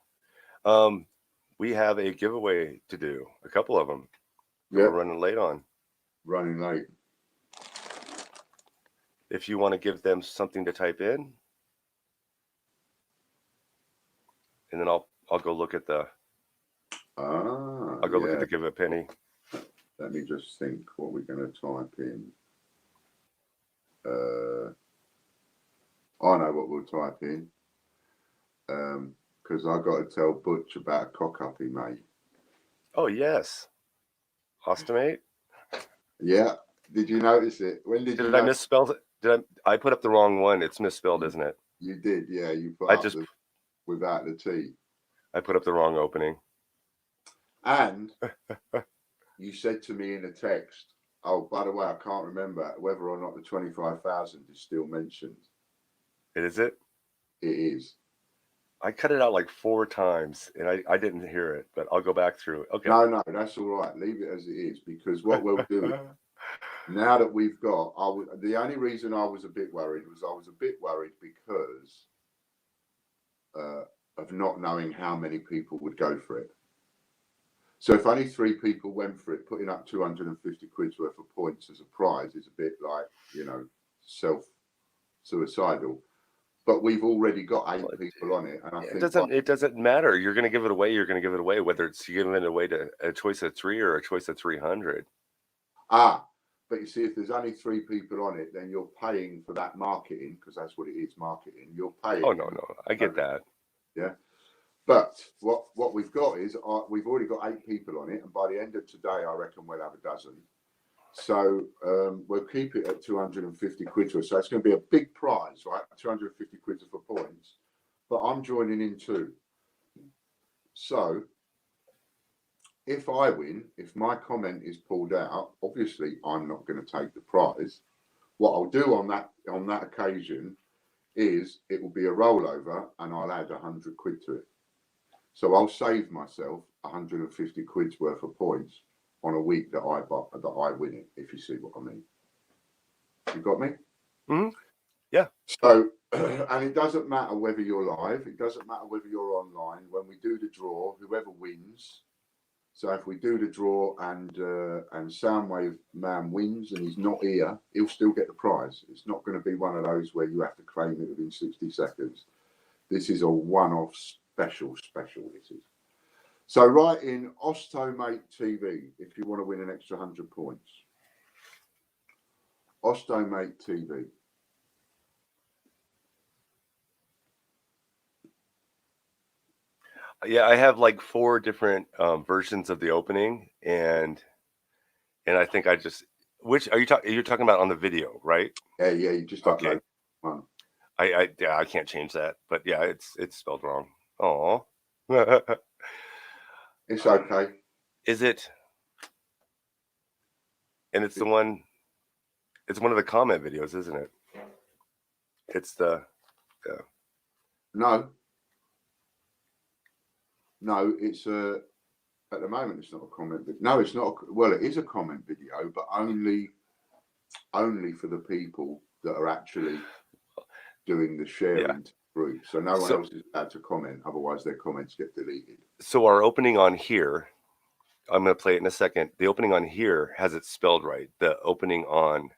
[SPEAKER 2] We have a giveaway to do. A couple of them. We're running late on.
[SPEAKER 3] Running late.
[SPEAKER 2] If you want to give them something to type in, and then I'll go look at the. I'll go look at the Give a Penny.
[SPEAKER 3] Let me just think what we're going to type in. I know what we'll type in. Because I got to tell Butch about a cock up he made.
[SPEAKER 2] Oh yes, Ostomate.
[SPEAKER 3] Yeah. Did you notice it? When did
[SPEAKER 2] I misspell it? I put up the wrong one? It's misspelled, isn't it?
[SPEAKER 3] You did, yeah. You put without the T.
[SPEAKER 2] I put up the wrong opening.
[SPEAKER 3] And you said to me in a text, "Oh, by the way, I can't remember whether or not the 25,000 is still mentioned."
[SPEAKER 2] Is it?
[SPEAKER 3] It is.
[SPEAKER 2] I cut it out like 4 times, and I didn't hear it, but I'll go back through it. Okay.
[SPEAKER 3] No, that's all right. Leave it as it is, because what we'll do now that we've got, the only reason I was a bit worried because of not knowing how many people would go for it. So if only 3 people went for it, putting up 250 quid's worth of points as a prize is a bit like, self-suicidal. But we've already got 8 people on it, and I think
[SPEAKER 2] it doesn't matter. You're going to give it away. You're going to give it away, whether it's giving it away to a choice of 3 or a choice of 300.
[SPEAKER 3] But But you see, if there's only 3 people on it, then you're paying for that marketing, because that's what it is, marketing. You're paying.
[SPEAKER 2] Oh no, I get that.
[SPEAKER 3] Yeah. But what we've got is we've already got 8 people on it, and by the end of today, I reckon we'll have a dozen. So we'll keep it at 250 quid to us. So it's going to be a big prize, right? 250 quid for points. But I'm joining in too. So if I win, if my comment is pulled out, obviously I'm not going to take the prize. What I'll do on that occasion is it will be a rollover, and I'll add 100 quid to it. So I'll save myself 150 quid's worth of points on a week that I win it, if you see what I mean. You got me?
[SPEAKER 2] Mm-hmm. Yeah.
[SPEAKER 3] So, and it doesn't matter whether you're live. It doesn't matter whether you're online. When we do the draw, whoever wins. So if we do the draw and Soundwave Man wins and he's not here, he'll still get the prize. It's not going to be one of those where you have to claim it within 60 seconds. This is a one-off special. This is. So write in Ostomate TV if you want to win an extra 100 points. Ostomate TV.
[SPEAKER 2] Yeah, I have like 4 different versions of the opening, and I think I just which are you talking? You're talking about on the video, right?
[SPEAKER 3] Yeah. You just
[SPEAKER 2] okay.
[SPEAKER 3] Upload one.
[SPEAKER 2] I can't change that, but yeah, it's spelled wrong. Oh.
[SPEAKER 3] It's okay.
[SPEAKER 2] Is it? And it's the one. It's one of the comment videos, isn't it? It's the. Yeah.
[SPEAKER 3] No, it's at the moment it's not a comment video. No, it's not. Well, it is a comment video, but only for the people that are actually doing the sharing group. So no one else is allowed to comment. Otherwise, their comments get deleted.
[SPEAKER 2] So our opening on here, I'm going to play it in a second. The opening on here has it spelled right. The opening on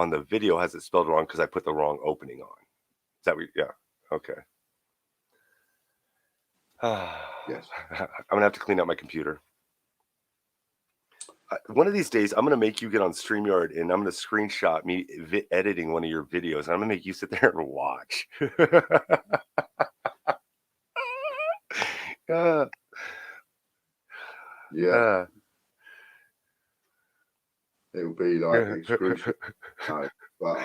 [SPEAKER 2] the video has it spelled wrong because I put the wrong opening on. Is that what? Yeah. Okay.
[SPEAKER 3] Yes.
[SPEAKER 2] I'm going to have to clean out my computer. One of these days, I'm going to make you get on StreamYard and I'm going to screenshot me editing one of your videos. And I'm going to make you sit there and watch.
[SPEAKER 3] Yeah. It'll be like excruciating. But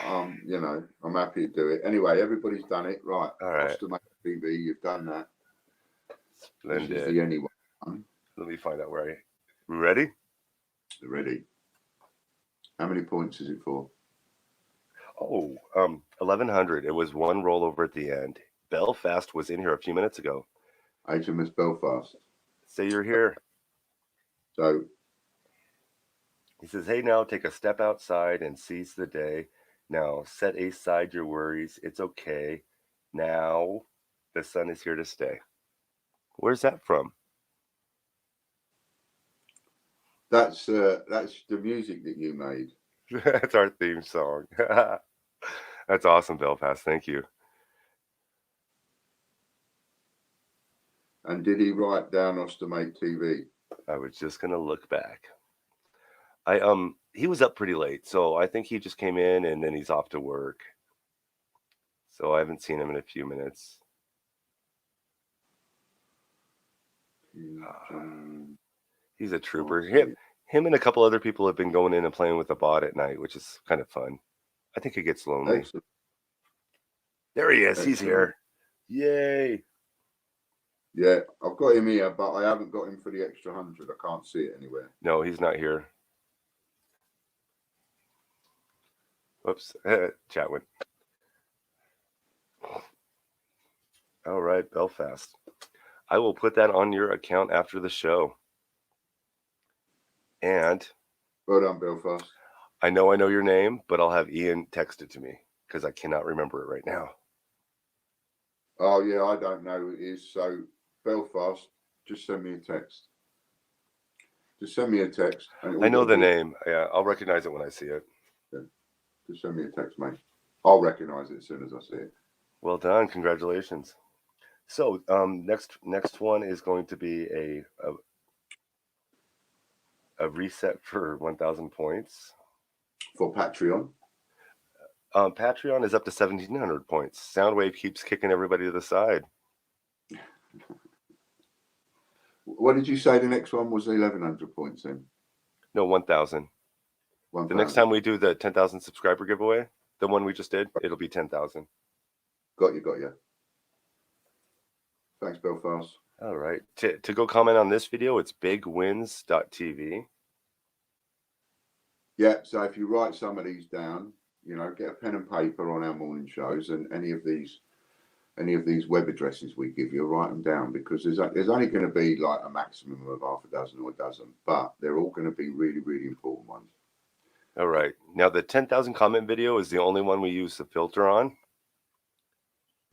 [SPEAKER 3] you know, I'm happy to do it. Anyway, everybody's done it. Right.
[SPEAKER 2] All right.
[SPEAKER 3] Ostomate TV, you've done that.
[SPEAKER 2] Splendid.
[SPEAKER 3] This is the anyone.
[SPEAKER 2] Let me find out where we ready?
[SPEAKER 3] Ready. How many points is it for?
[SPEAKER 2] Oh, 1,100. It was one rollover at the end. Belfast was in here a few minutes ago.
[SPEAKER 3] HMS Belfast.
[SPEAKER 2] Say you're here.
[SPEAKER 3] So
[SPEAKER 2] he says, hey, now take a step outside and seize the day. Now set aside your worries. It's okay. Now the sun is here to stay. Where's that from?
[SPEAKER 3] that's the music that you made.
[SPEAKER 2] That's our theme song. That's awesome, Belfast. Thank you.
[SPEAKER 3] And did he write down Ostomate TV?
[SPEAKER 2] I was just gonna look back. He was up pretty late, so I think he just came in and then he's off to work. So I haven't seen him in a few minutes. He's a trooper. Him and a couple other people have been going in and playing with the bot at night, which is kind of fun. I think it gets lonely.
[SPEAKER 3] Excellent.
[SPEAKER 2] There he is.
[SPEAKER 3] Excellent.
[SPEAKER 2] He's here. Yay.
[SPEAKER 3] Yeah, I've got him here, but I haven't got him for the extra 100. I can't see it anywhere.
[SPEAKER 2] No, he's not here. Whoops. Chat went. All right, Belfast. I will put that on your account after the show. And
[SPEAKER 3] Well done, Belfast.
[SPEAKER 2] I know your name, but I'll have Ian text it to me because I cannot remember it right now.
[SPEAKER 3] Oh, yeah, I don't know who it is. So, Belfast, just send me a text. Just send me a text.
[SPEAKER 2] I know the name. Yeah, I'll recognize it when I see it.
[SPEAKER 3] Yeah. Just send me a text, mate. I'll recognize it as soon as I see it.
[SPEAKER 2] Well done. Congratulations. So next one is going to be a reset for 1,000 points.
[SPEAKER 3] For Patreon.
[SPEAKER 2] Patreon is up to 1,700 points. Soundwave keeps kicking everybody to the side.
[SPEAKER 3] What did you say the next one was? 1,100 points in?
[SPEAKER 2] No, 1,000.
[SPEAKER 3] 1,000.
[SPEAKER 2] The next time we do the 10,000 subscriber giveaway, the one we just did, it'll be 10,000.
[SPEAKER 3] Got you. Thanks, Belfast.
[SPEAKER 2] All right. To go comment on this video, it's bigwins.tv.
[SPEAKER 3] Yeah, so if you write some of these down, you know, get a pen and paper on our morning shows, and any of these web addresses we give you, write them down, because there's only going to be like a maximum of half a dozen or a dozen, but they're all going to be really, really important ones.
[SPEAKER 2] All right. Now, the 10,000 comment video is the only one we use the filter on.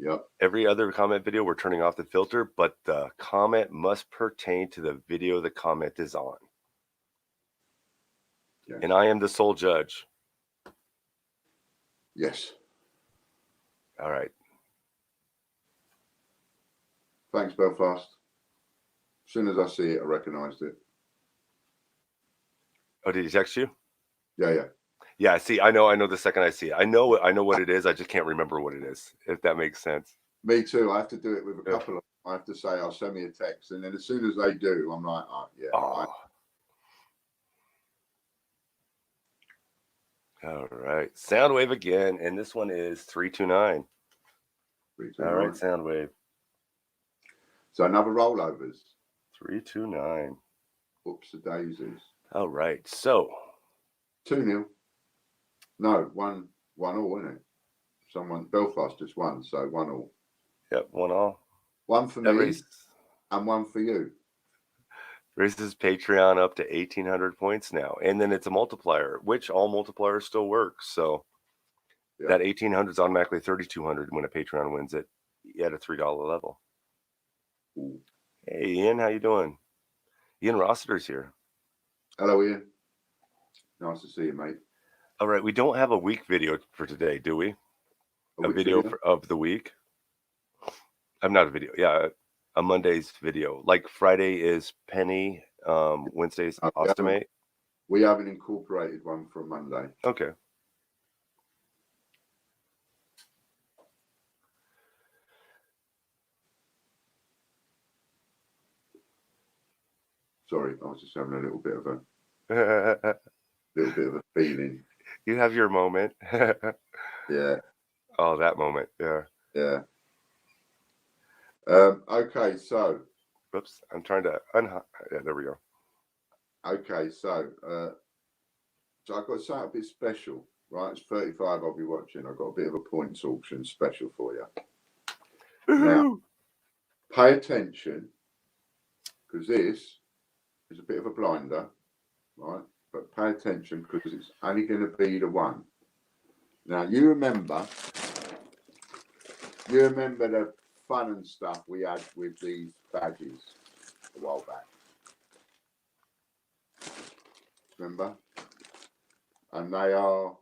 [SPEAKER 3] Yep.
[SPEAKER 2] Every other comment video, we're turning off the filter, but the comment must pertain to the video the comment is on.
[SPEAKER 3] Yes.
[SPEAKER 2] And I am the sole judge.
[SPEAKER 3] Yes.
[SPEAKER 2] All right.
[SPEAKER 3] Thanks, Belfast. As soon as I see it, I recognised it.
[SPEAKER 2] Oh, did he text you?
[SPEAKER 3] Yeah.
[SPEAKER 2] Yeah, see, I know the second I see it. I know what it is. I just can't remember what it is, if that makes sense.
[SPEAKER 3] Me too. I have to do it with a couple of. I have to say, I'll send me a text, and then as soon as they do, I'm like, oh, yeah.
[SPEAKER 2] Oh. All right. Soundwave again, and this one is 329.
[SPEAKER 3] 329.
[SPEAKER 2] All right, Soundwave.
[SPEAKER 3] So another rollovers.
[SPEAKER 2] 329.
[SPEAKER 3] Whoops, the daisies.
[SPEAKER 2] All right. So
[SPEAKER 3] 2-0. No, 1-1 all, isn't it? Belfast just won, so 1-1.
[SPEAKER 2] Yep, 1-1.
[SPEAKER 3] One for me and one for you.
[SPEAKER 2] Raises Patreon up to 1,800 points now, and then it's a multiplier, which all multipliers still work. So that 1,800 is automatically 3,200 when a Patreon wins it at a $3 level.
[SPEAKER 3] Ooh.
[SPEAKER 2] Hey, Ian, how you doing? Ian Rossiter's here.
[SPEAKER 3] Hello, Ian. Nice to see you, mate.
[SPEAKER 2] All right, we don't have a week video for today, do we? A video of the week. I'm not a video. Yeah, a Monday's video. Like Friday is Penny, Wednesday's Ostimate.
[SPEAKER 3] We haven't incorporated one for Monday.
[SPEAKER 2] Okay.
[SPEAKER 3] Sorry, I was just having a little bit of a feeling.
[SPEAKER 2] You have your moment.
[SPEAKER 3] Yeah.
[SPEAKER 2] Oh, that moment. Yeah.
[SPEAKER 3] Yeah. Okay, so.
[SPEAKER 2] Whoops, I'm trying to yeah, there we go.
[SPEAKER 3] Okay, so I've got something a bit special, right? It's 35 I'll be watching. I've got a bit of a points auction special for you. Now, pay attention, because this is a bit of a blinder, right? But pay attention, because it's only going to be the one. Now, you remember the fun and stuff we had with these badges a while back. Remember? And they are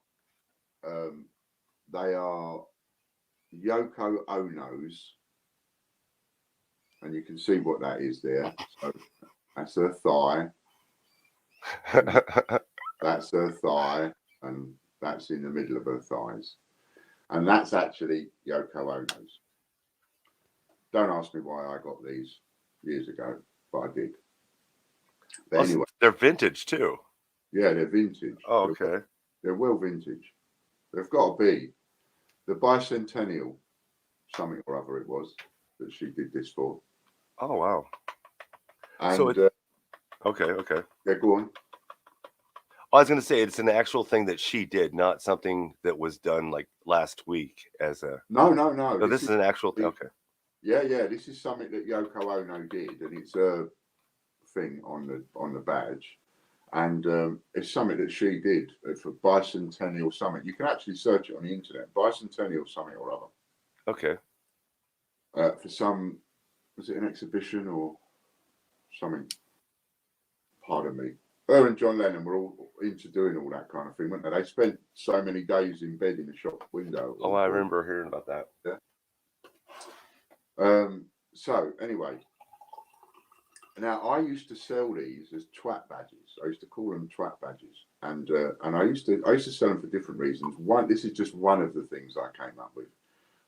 [SPEAKER 3] Yoko Ono's, and you can see what that is there. So that's her thigh. That's her thigh, and that's in the middle of her thighs. And that's actually Yoko Ono's. Don't ask me why I got these years ago, but I did. But anyway,
[SPEAKER 2] they're vintage too.
[SPEAKER 3] Yeah, they're vintage.
[SPEAKER 2] Oh, okay.
[SPEAKER 3] They're well vintage. They've got to be the bicentennial, something or other it was, that she did this for.
[SPEAKER 2] Oh, wow.
[SPEAKER 3] And
[SPEAKER 2] so okay.
[SPEAKER 3] Yeah, go on.
[SPEAKER 2] I was going to say it's an actual thing that she did, not something that was done like last week as a.
[SPEAKER 3] No.
[SPEAKER 2] So this is an actual thing. Okay.
[SPEAKER 3] Yeah. This is something that Yoko Ono did, and it's a thing on the badge, and it's something that she did for bicentennial something. You can actually search it on the internet, bicentennial something or other.
[SPEAKER 2] Okay.
[SPEAKER 3] For some, was it an exhibition or something? Pardon me. Her and John Lennon were all into doing all that kind of thing, weren't they? They spent so many days in bed in the shop window.
[SPEAKER 2] Oh, I remember hearing about that.
[SPEAKER 3] Yeah. So anyway, Now, I used to sell these as twat badges. I used to call them twat badges, and I used to sell them for different reasons. One, this is just one of the things I came up with,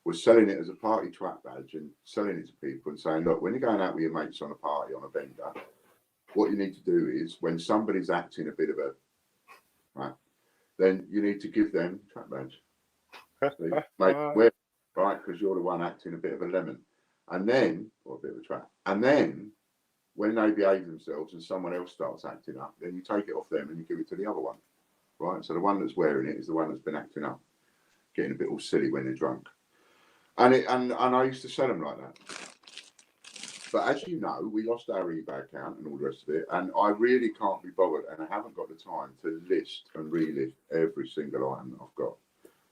[SPEAKER 3] was selling it as a party twat badge and selling it to people and saying, look, when you're going out with your mates on a party on a bender, what you need to do is when somebody's acting a bit of a right, then you need to give them a twat badge. So mate, right, because you're the one acting a bit of a lemon, and then or a bit of a twat, and then. When they behave themselves and someone else starts acting up, then you take it off them and you give it to the other one, right? So the one that's wearing it is the one that's been acting up, getting a bit all silly when they're drunk. And I used to sell them like that. But as you know, we lost our eBay account and all the rest of it, and I really can't be bothered, and I haven't got the time to list and relist every single item that I've got.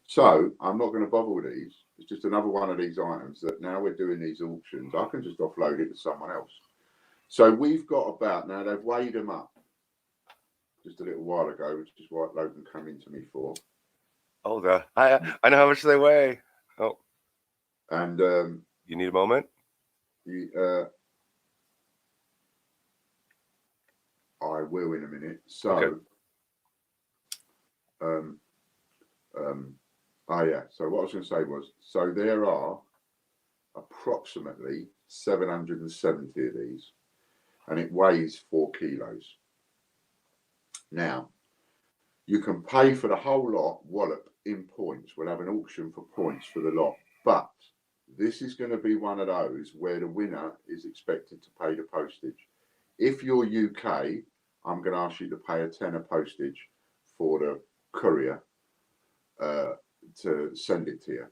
[SPEAKER 3] So I'm not going to bother with these. It's just another one of these items that now we're doing these auctions, I can just offload it to someone else. So we've got about, now they've weighed them up just a little while ago, which is what Logan came into me for.
[SPEAKER 2] Oh, I know how much they weigh. Oh,
[SPEAKER 3] and
[SPEAKER 2] you need a moment?
[SPEAKER 3] I will in a minute. So, okay. So what I was going to say was, so there are approximately 770 of these. And it weighs 4 kilos. Now, you can pay for the whole lot, wallop, in points. We'll have an auction for points for the lot. But this is going to be one of those where the winner is expected to pay the postage. If you're UK, I'm going to ask you to pay a tenner postage for the courier to send it to you.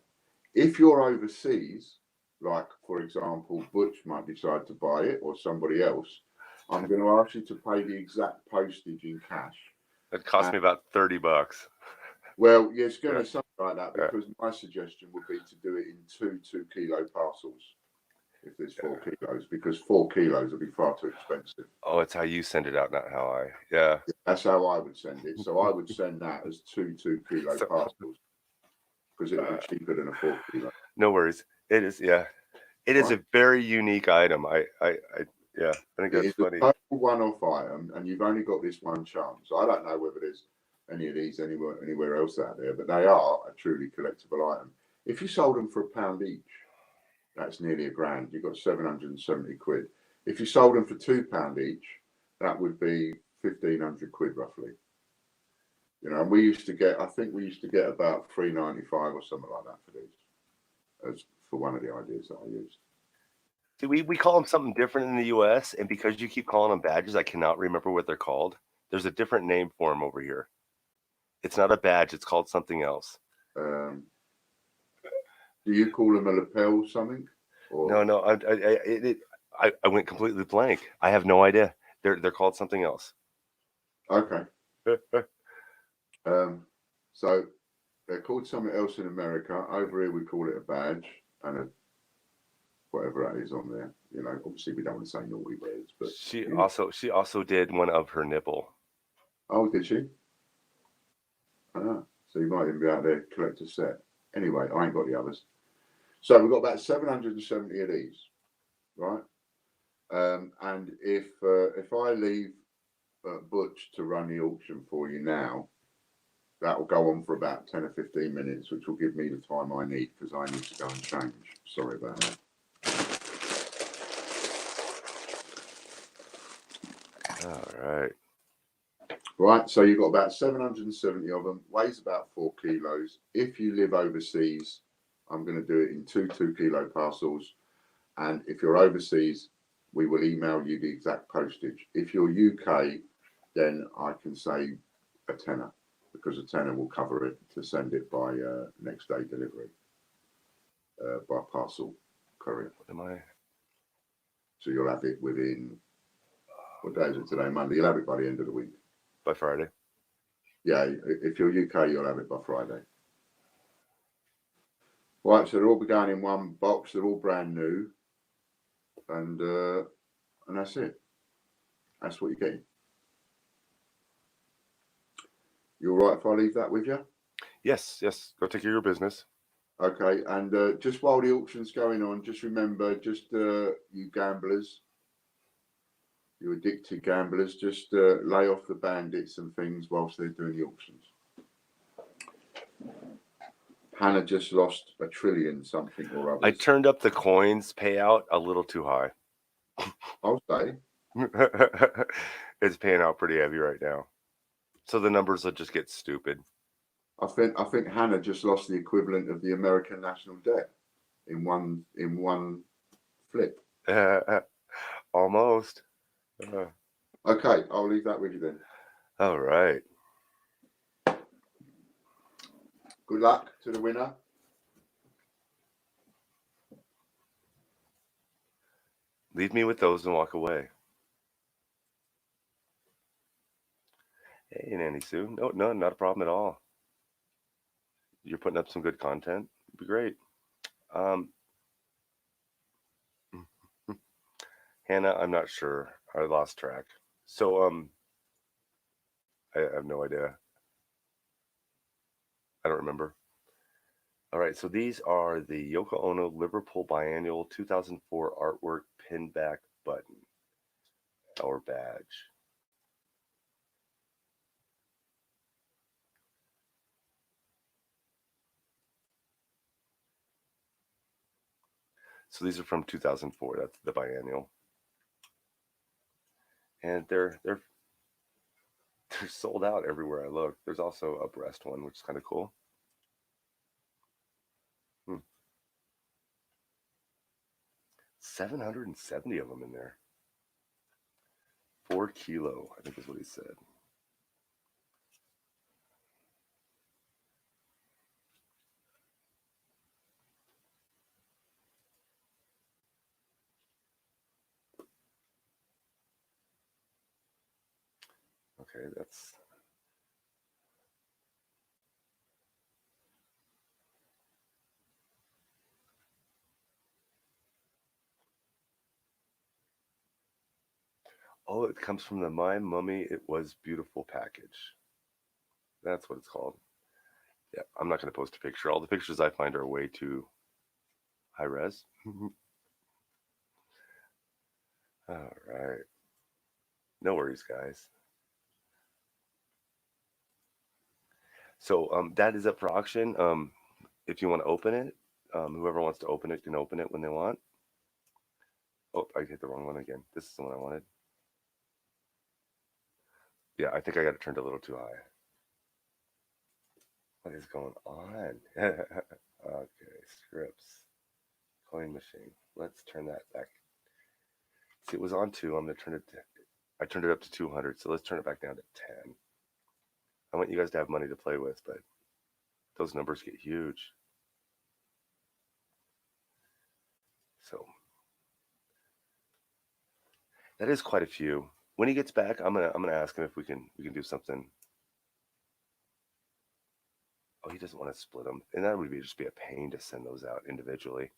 [SPEAKER 3] If you're overseas, like, for example, Butch might decide to buy it or somebody else, I'm going to ask you to pay the exact postage in cash.
[SPEAKER 2] It cost me about $30.
[SPEAKER 3] Well, yeah, it's going to be something like that, because my suggestion would be to do it in 2 kilo parcels if there's 4 kilos, because 4 kilos would be far too expensive.
[SPEAKER 2] Oh, it's how you send it out, not how I. Yeah.
[SPEAKER 3] That's how I would send it. So I would send that as 2 kilo parcels, because it would be cheaper than a 4 kilo.
[SPEAKER 2] No worries. It is, yeah. It is a very unique item. I think that's funny.
[SPEAKER 3] It's a total one-off item, and you've only got this one chance. I don't know whether there's any of these anywhere else out there, but they are a truly collectible item. If you sold them for £1 each, that's nearly £1,000. You've got 770 quid. If you sold them for £2 each, that would be 1,500 quid roughly. You know, and we used to get, I think we used to get about £3.95 or something like that for these, as for one of the ideas that I used.
[SPEAKER 2] See, we call them something different in the U.S., and because you keep calling them badges, I cannot remember what they're called. There's a different name for them over here. It's not a badge. It's called something else.
[SPEAKER 3] Do you call them a lapel something? Or?
[SPEAKER 2] No. I went completely blank. I have no idea. They're called something else.
[SPEAKER 3] Okay. So they're called something else in America. Over here we call it a badge and a whatever that is on there. You know, obviously we don't want to say naughty words, but
[SPEAKER 2] she also did one of her nipple.
[SPEAKER 3] Oh, did she? So you might even be out there collect a set. Anyway, I ain't got the others. So we've got about 770 of these, right? And if I leave Butch to run the auction for you now, that will go on for about 10 or 15 minutes, which will give me the time I need, because I need to go and change. Sorry about that.
[SPEAKER 2] All right.
[SPEAKER 3] Right, so you've got about 770 of them, weighs about 4 kilos. If you live overseas, I'm going to do it in 2 kilo parcels. And if you're overseas, we will email you the exact postage. If you're UK, then I can say a tenner, because a tenner will cover it to send it by next day delivery, by parcel courier.
[SPEAKER 2] What am I?
[SPEAKER 3] So you'll have it within, what day is it today? Monday. You'll have it by the end of the week.
[SPEAKER 2] By Friday.
[SPEAKER 3] Yeah, if you're UK, you'll have it by Friday. Right, so they'll all be going in one box. They're all brand new, and that's it. That's what you're getting. You all right if I leave that with you?
[SPEAKER 2] Yes. Go take care of your business.
[SPEAKER 3] Okay, and just while the auction's going on, just remember, you gamblers, You addicted gamblers, just lay off the bandits and things whilst they're doing the auctions. Hannah just lost $1 trillion something or other.
[SPEAKER 2] I turned up the coins payout a little too high.
[SPEAKER 3] I'll say.
[SPEAKER 2] It's paying out pretty heavy right now. So the numbers will just get stupid.
[SPEAKER 3] I think Hannah just lost the equivalent of the American national debt in one flip.
[SPEAKER 2] Almost.
[SPEAKER 3] Okay, I'll leave that with you then.
[SPEAKER 2] All right.
[SPEAKER 3] Good luck to the winner.
[SPEAKER 2] Leave me with those and walk away. Hey, Nanny Sue. No, not a problem at all. You're putting up some good content. It'd be great. Hannah, I'm not sure. I lost track. So, I have no idea. I don't remember. All right, so these are the Yoko Ono Liverpool Biennial 2004 artwork pinback button or badge. So these are from 2004. That's the biennial, and they're sold out everywhere I look. There's also a breast one, which is kind of cool. 770 of them in there. 4 kilo, I think is what he said. Okay, that's... Oh, it comes from the My Mummy It Was Beautiful package. That's what it's called. Yeah, I'm not going to post a picture. All the pictures I find are way too high res. All right. No worries, guys. So that is up for auction. If you want to open it, whoever wants to open it can open it when they want. Oh, I hit the wrong one again. This is the one I wanted. Yeah, I think I got it turned a little too high. What is going on? Okay, scripts. Coin machine. Let's turn that back. See, it was on 2. I'm going to turn it to... I turned it up to 200, so let's turn it back down to 10. I want you guys to have money to play with, but those numbers get huge. So that is quite a few. When he gets back, I'm gonna ask him if we can do something. Oh, he doesn't want to split them, and that would just be a pain to send those out individually.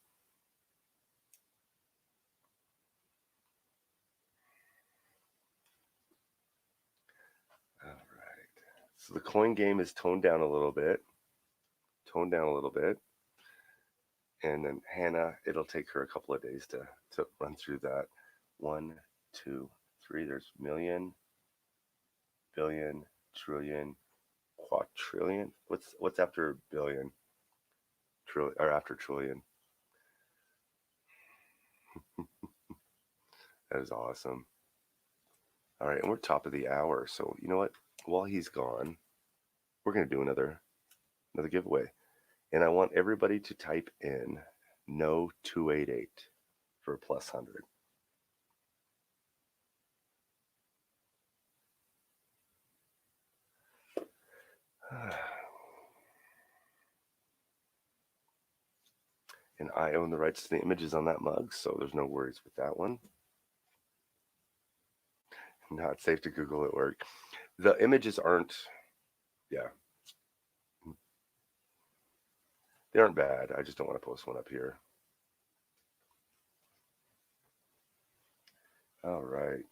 [SPEAKER 2] All right. So the coin game is toned down a little bit. And then Hannah, it'll take her a couple of days to run through that. 1, 2, 3. There's million, billion, trillion, quadrillion. What's after billion? Trillion, or after trillion? That is awesome. All right, and we're top of the hour. So you know what? While he's gone, we're gonna do another giveaway, and I want everybody to type in no 288 for a plus 100. And I own the rights to the images on that mug, so there's no worries with that one. Not safe to Google at work. The images aren't, yeah. They aren't bad. I just don't want to post one up here. All right.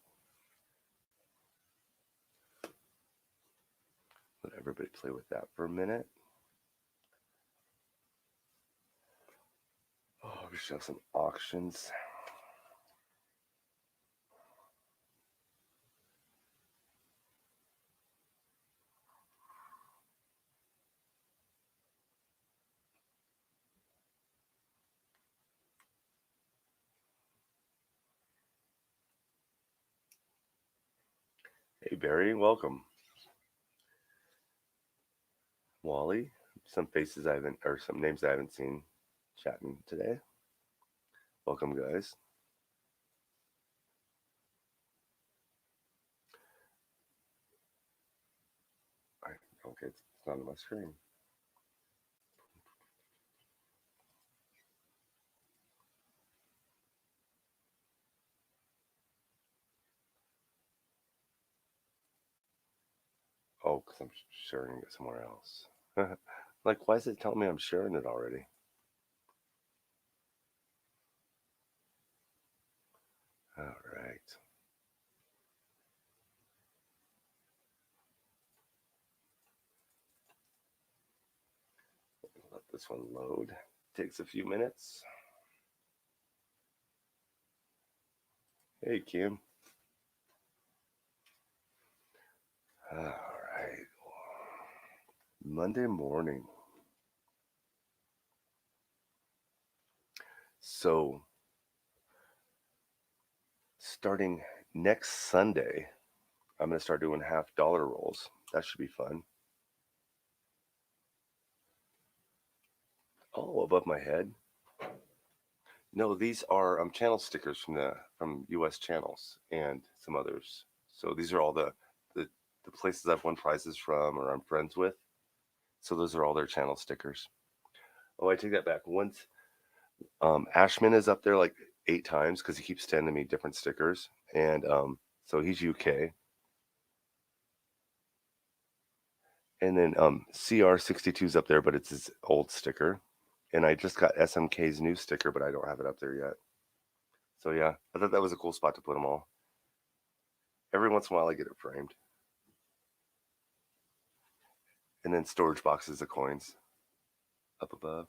[SPEAKER 2] Let everybody play with that for a minute. Oh, we should have some auctions. Hey, Barry, welcome. Wally, some faces I haven't, or some names I haven't seen chatting today. Welcome, guys. Okay, it's not on my screen. Oh, because I'm sharing it somewhere else. Like, why is it telling me I'm sharing it already? All right. Let this one load. Takes a few minutes. Hey, Kim. All right. Monday morning. So, starting next Sunday, I'm going to start doing $half rolls. That should be fun. Oh, above my head. No, these are channel stickers from U.S. channels and some others. So these are all the places I've won prizes from or I'm friends with. So those are all their channel stickers. Oh, I take that back. Once Ashman is up there like 8 times because he keeps sending me different stickers, and so he's UK. And then CR62 is up there, but it's his old sticker. And I just got SMK's new sticker, but I don't have it up there yet. So yeah, I thought that was a cool spot to put them all. Every once in a while, I get it framed. And then storage boxes of coins up above.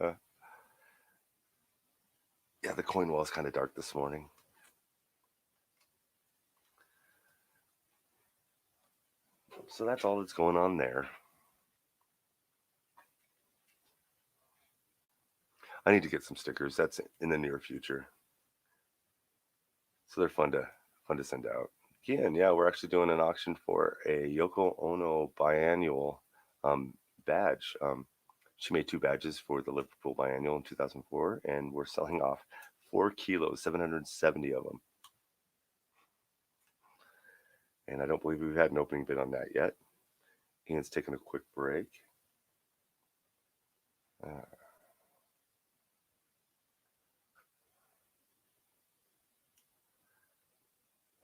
[SPEAKER 2] Yeah, the coin wall is kind of dark this morning. So that's all that's going on there. I need to get some stickers. That's in the near future. So they're fun to send out. Again, yeah, we're actually doing an auction for a Yoko Ono biannual badge. She made 2 badges for the Liverpool biannual in 2004, and we're selling off 4 kilos, 770 of them. And I don't believe we've had an opening bid on that yet. Ian's taking a quick break.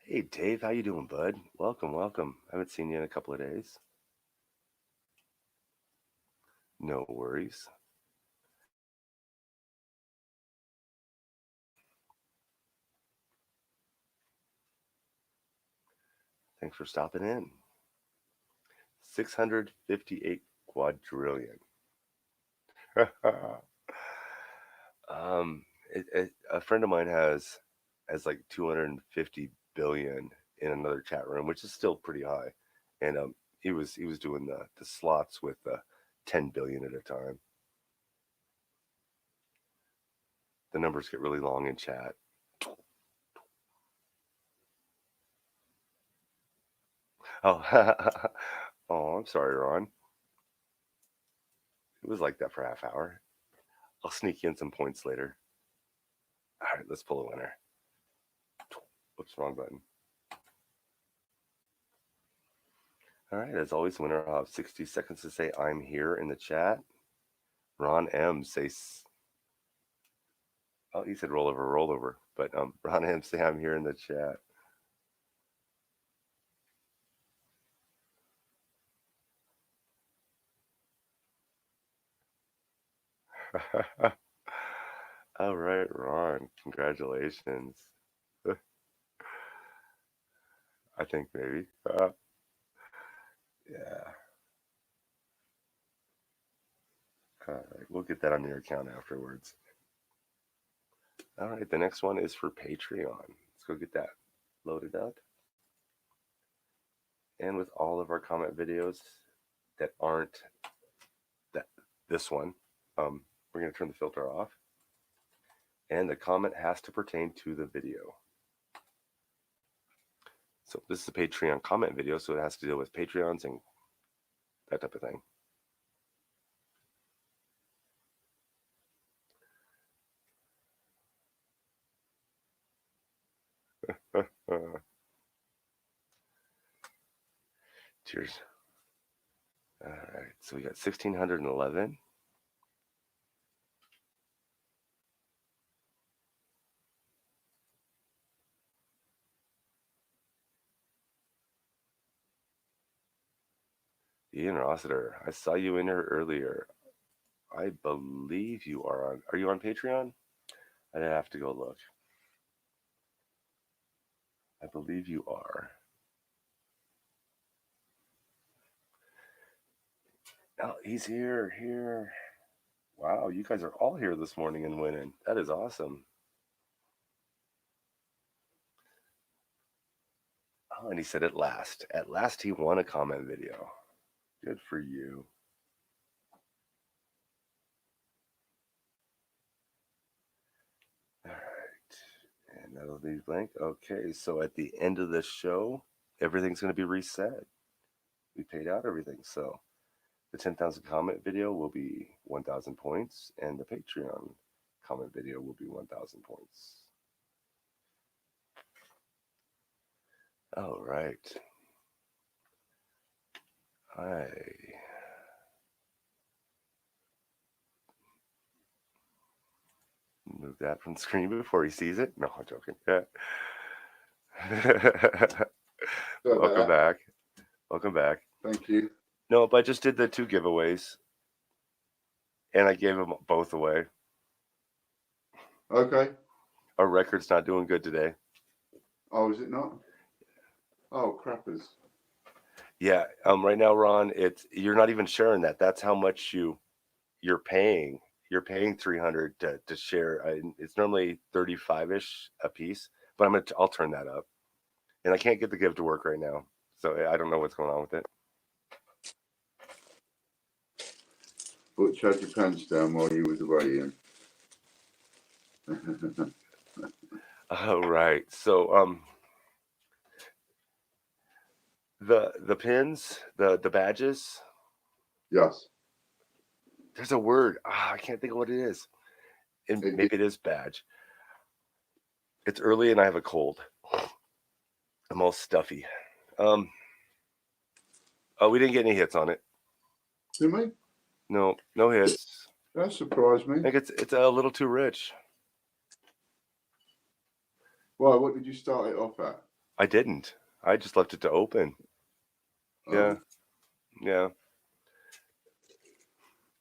[SPEAKER 2] Hey, Dave, how you doing, bud? Welcome, welcome. I haven't seen you in a couple of days. No worries. Thanks for stopping in. 658 quadrillion. A friend of mine has like 250 billion in another chat room, which is still pretty high. And he was doing the slots with 10 billion at a time. The numbers get really long in chat. Oh, oh, I'm sorry, Ron. It was like that for a half hour. I'll sneak in some points later. All right, let's pull a winner. Whoops, wrong button. All right, as always, winner, I'll have 60 seconds to say I'm here in the chat. Ron M says, oh, he said rollover. But Ron M say I'm here in the chat. All right, Ron, congratulations. I think maybe. Yeah. All right, we'll get that on your account afterwards. All right, the next one is for Patreon. Let's go get that loaded up. And with all of our comment videos that aren't this one, we're going to turn the filter off. And the comment has to pertain to the video. So this is a Patreon comment video, so it has to deal with Patreons and that type of thing. Cheers. All right, so we got 1,611. Ian Rossiter, I saw you in here earlier. I believe you are on. Are you on Patreon? I'd have to go look. I believe you are. Oh, he's here. Wow, you guys are all here this morning and winning. That is awesome. Oh, and he said at last he won a comment video. Good for you. All right, and that'll be blank. Okay, so at the end of the show, everything's going to be reset. We paid out everything, so the 10,000 comment video will be 1,000 points, and the Patreon comment video will be 1,000 points. All right. I move that from the screen before he sees it. No, I'm joking. Welcome back. Welcome back.
[SPEAKER 3] Thank you.
[SPEAKER 2] Nope, I just did the 2 giveaways, and I gave them both away.
[SPEAKER 3] Okay.
[SPEAKER 2] Our record's not doing good today.
[SPEAKER 3] Oh, is it not? Oh, crappers.
[SPEAKER 2] Yeah. Right now, Ron, you're not even sharing that. That's how much you're paying. You're paying $300 to share. It's normally 35-ish a piece, but I'll turn that up. And I can't get the give to work right now, so I don't know what's going on with it.
[SPEAKER 3] Butch had your pants down while you was away, Ian.
[SPEAKER 2] All right. So the pins, the badges.
[SPEAKER 3] Yes.
[SPEAKER 2] There's a word. I can't think of what it is. And maybe it is badge. It's early and I have a cold. I'm all stuffy. Oh, we didn't get any hits on it.
[SPEAKER 3] Did we?
[SPEAKER 2] No hits.
[SPEAKER 3] That surprised me.
[SPEAKER 2] I think it's a little too rich.
[SPEAKER 3] Why? What did you start it off at?
[SPEAKER 2] I didn't. I just left it to open.
[SPEAKER 3] Oh.
[SPEAKER 2] Yeah.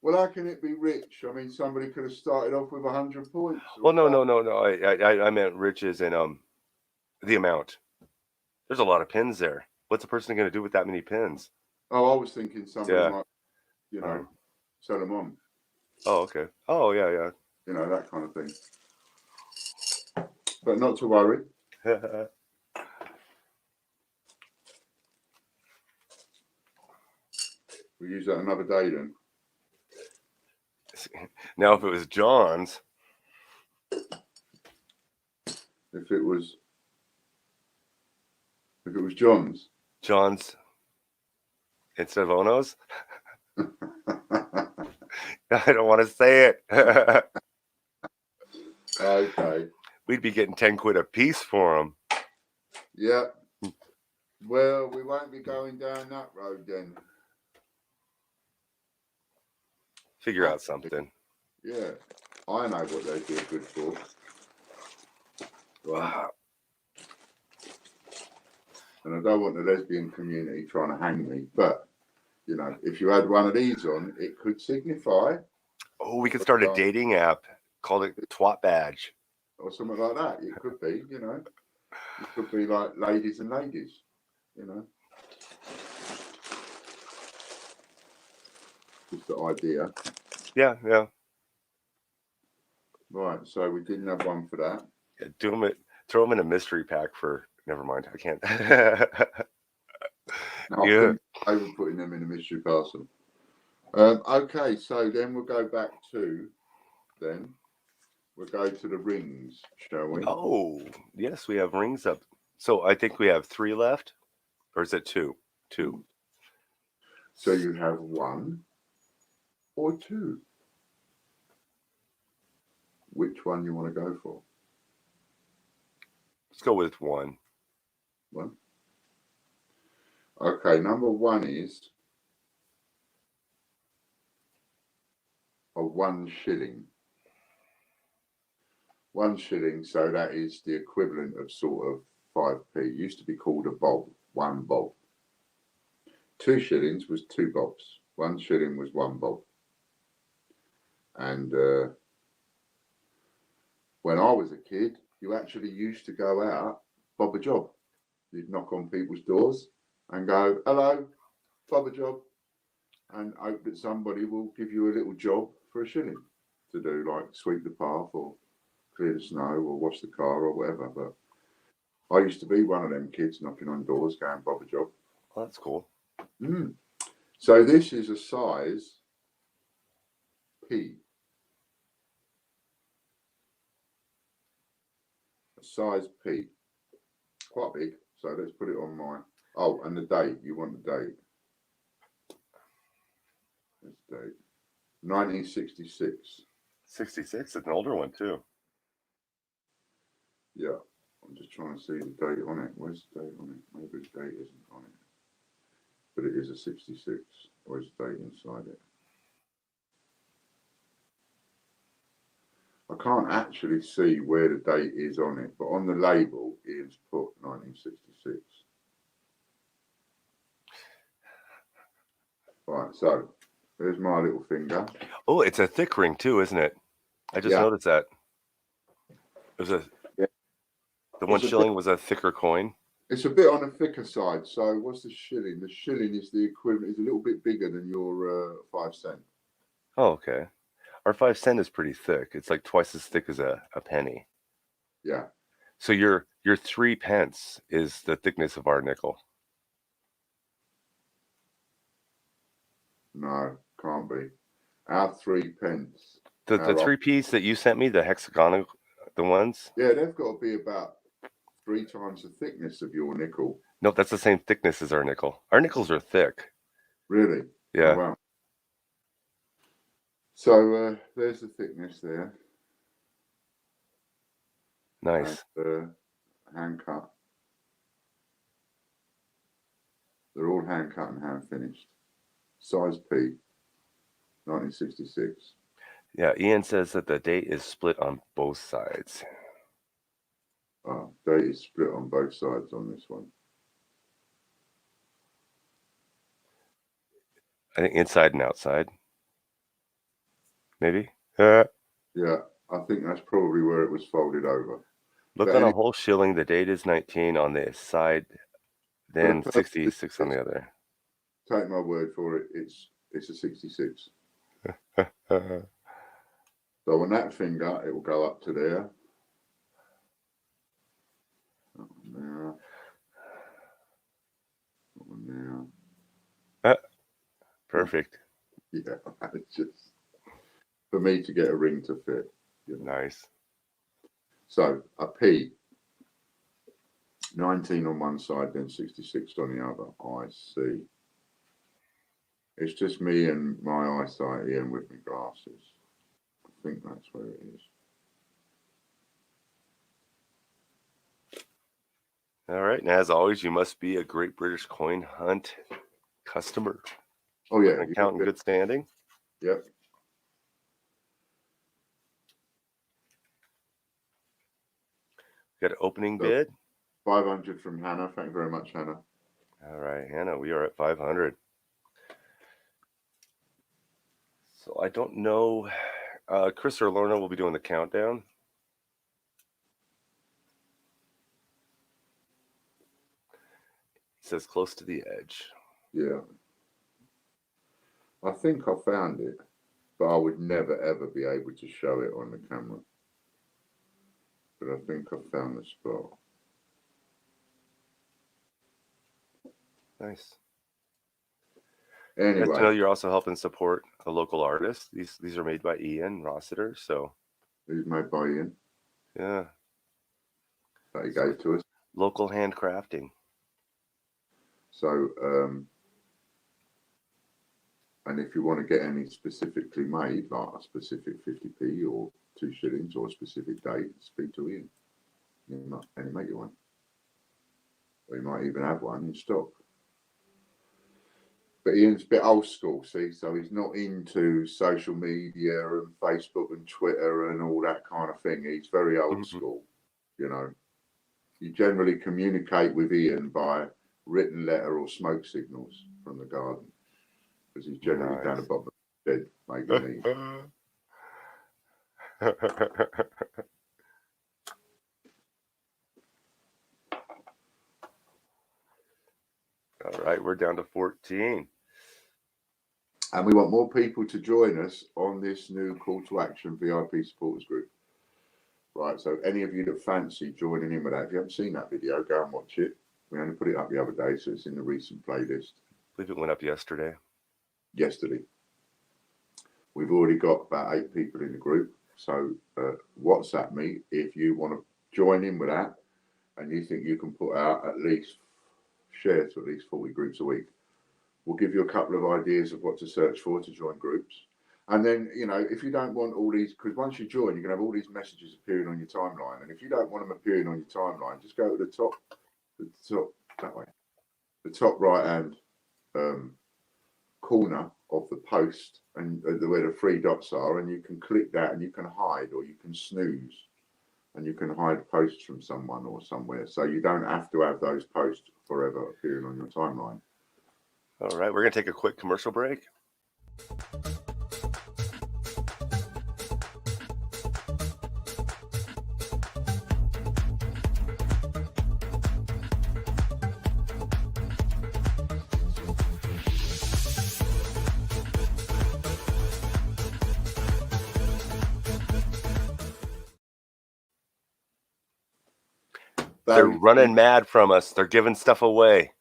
[SPEAKER 3] Well, how can it be rich? I mean, somebody could have started off with 100 points.
[SPEAKER 2] Well, no. I meant riches and the amount. There's a lot of pins there. What's a person going to do with that many pins?
[SPEAKER 3] Oh, I was thinking somebody might, sell them on.
[SPEAKER 2] Oh, okay. Oh, yeah.
[SPEAKER 3] That kind of thing. But not to worry. We'll use that another day then.
[SPEAKER 2] Now, if it was John's.
[SPEAKER 3] If it was John's.
[SPEAKER 2] John's instead of Ono's? I don't want to say it.
[SPEAKER 3] Okay.
[SPEAKER 2] We'd be getting 10 quid a piece for them.
[SPEAKER 3] Yeah. Well, we won't be going down that road then.
[SPEAKER 2] Figure out something.
[SPEAKER 3] Yeah. I know what they'd be good for. Right. And I don't want the lesbian community trying to hang me, but if you had one of these on, it could signify.
[SPEAKER 2] Oh, we could start a dating app. Call it Twat Badge.
[SPEAKER 3] Or something like that. It could be, It could be like ladies and ladies, Just the idea.
[SPEAKER 2] Yeah.
[SPEAKER 3] Right, so we didn't have one for that.
[SPEAKER 2] Yeah, throw them in a mystery pack for. Never mind. I can't.
[SPEAKER 3] No, I was putting them in a mystery parcel. Okay, so then we'll go back to. We'll go to the rings, shall we?
[SPEAKER 2] Oh, yes, we have rings up. So I think we have 3 left, or is it 2? 2.
[SPEAKER 3] So you have 1 or 2. Which one you want to go for?
[SPEAKER 2] Let's go with 1.
[SPEAKER 3] 1. Okay, number 1 is a 1 shilling. 1 shilling, so that is the equivalent of sort of 5p. It used to be called a bob, 1 bob. 2 shillings was 2 bobs. 1 shilling was 1 bob. And when I was a kid, you actually used to go out, bob a job. You'd knock on people's doors and go, hello, bob a job, and hope that somebody will give you a little job for a shilling to do, like sweep the path or clear the snow or wash the car or whatever. But I used to be one of them kids knocking on doors, going bob a job.
[SPEAKER 2] Well, that's cool.
[SPEAKER 3] So this is a size P. A size P. Quite big. So let's put it on my... Oh, and the date. You want the date. This date. 1966.
[SPEAKER 2] 66, it's an older one too.
[SPEAKER 3] Yeah. I'm just trying to see the date on it. Where's the date on it? Maybe the date isn't on it. But it is a 66. Where's the date inside it? I can't actually see where the date is on it, but on the label, Ian's put 1966. Right, so there's my little finger.
[SPEAKER 2] Oh, it's a thick ring too, isn't it? I just noticed that. It was the 1 shilling was a thicker coin.
[SPEAKER 3] It's a bit on the thicker side. So what's the shilling? The shilling is the equivalent, is a little bit bigger than your 5 cent.
[SPEAKER 2] Oh, okay. Our 5 cent is pretty thick. It's like twice as thick as a penny.
[SPEAKER 3] Yeah.
[SPEAKER 2] So your 3 pence is the thickness of our nickel.
[SPEAKER 3] No, can't be. Our 3 pence.
[SPEAKER 2] The 3p's that you sent me, the hexagonal, the ones?
[SPEAKER 3] Yeah, they've got to be about 3 times the thickness of your nickel.
[SPEAKER 2] Nope, that's the same thickness as our nickel. Our nickels are thick.
[SPEAKER 3] Really?
[SPEAKER 2] Yeah.
[SPEAKER 3] Oh, wow. So there's the thickness there.
[SPEAKER 2] Nice.
[SPEAKER 3] And, hand cut. They're all hand cut and hand finished. Size P, 1966.
[SPEAKER 2] Yeah, Ian says that the date is split on both sides.
[SPEAKER 3] Oh, date is split on both sides on this one.
[SPEAKER 2] I think inside and outside. Maybe?
[SPEAKER 3] Yeah, I think that's probably where it was folded over.
[SPEAKER 2] Look, on a whole shilling, the date is 19 on the side, then 66 on the other.
[SPEAKER 3] Take my word for it, it's a 66. So on that finger, it will go up to there. That one there. That one there.
[SPEAKER 2] Perfect.
[SPEAKER 3] Yeah, it's just for me to get a ring to fit. You know.
[SPEAKER 2] Nice.
[SPEAKER 3] So a P, 19 on one side, then 66 on the other. I see. It's just me and my eyesight here and with my glasses. I think that's where it is.
[SPEAKER 2] All right. And as always, you must be a Great British Coin Hunt customer.
[SPEAKER 3] Oh, yeah.
[SPEAKER 2] An account in good standing.
[SPEAKER 3] Yep.
[SPEAKER 2] Got an opening bid.
[SPEAKER 3] 500 from Hannah. Thank you very much, Hannah.
[SPEAKER 2] All right, Hannah, we are at 500. So I don't know. Chris or Lorna will be doing the countdown. It says close to the edge.
[SPEAKER 3] Yeah. I think I found it, but I would never, ever be able to show it on the camera. But I think I found the spot.
[SPEAKER 2] Nice.
[SPEAKER 3] Anyway.
[SPEAKER 2] Nice to know you're also helping support a local artist. These are made by Ian Rossiter, so.
[SPEAKER 3] These made by Ian.
[SPEAKER 2] Yeah.
[SPEAKER 3] That he gave to us.
[SPEAKER 2] Local handcrafting.
[SPEAKER 3] So, and if you want to get any specifically made, like a specific 50p or 2 shillings or a specific date, speak to Ian. And he make you one. Or he might even have one in stock. But Ian's a bit old school, see, so he's not into social media and Facebook and Twitter and all that kind of thing. He's very old school, you know. You generally communicate with Ian by written letter or smoke signals from the garden, because he's generally down the bottom of the bed making these.
[SPEAKER 2] All right, we're down to 14.
[SPEAKER 3] And we want more people to join us on this new Call to Action VIP supporters group. Right, so any of you that fancy joining in with that, if you haven't seen that video, go and watch it. We only put it up the other day, so it's in the recent playlist.
[SPEAKER 2] I believe it went up yesterday.
[SPEAKER 3] We've already got about 8 people in the group. So WhatsApp me if you want to join in with that and you think you can put out at least, share to at least 40 groups a week. We'll give you a couple of ideas of what to search for to join groups. And then, you know, if you don't want all these, because once you join, you're going to have all these messages appearing on your timeline. And if you don't want them appearing on your timeline, just go to the top that way, the top right-hand corner of the post, and where the 3 dots are, and you can click that and you can hide, or you can snooze, and you can hide posts from someone or somewhere. So you don't have to have those posts forever appearing on your timeline.
[SPEAKER 2] All right, we're going to take a quick commercial break. They're running mad from us. They're giving stuff away.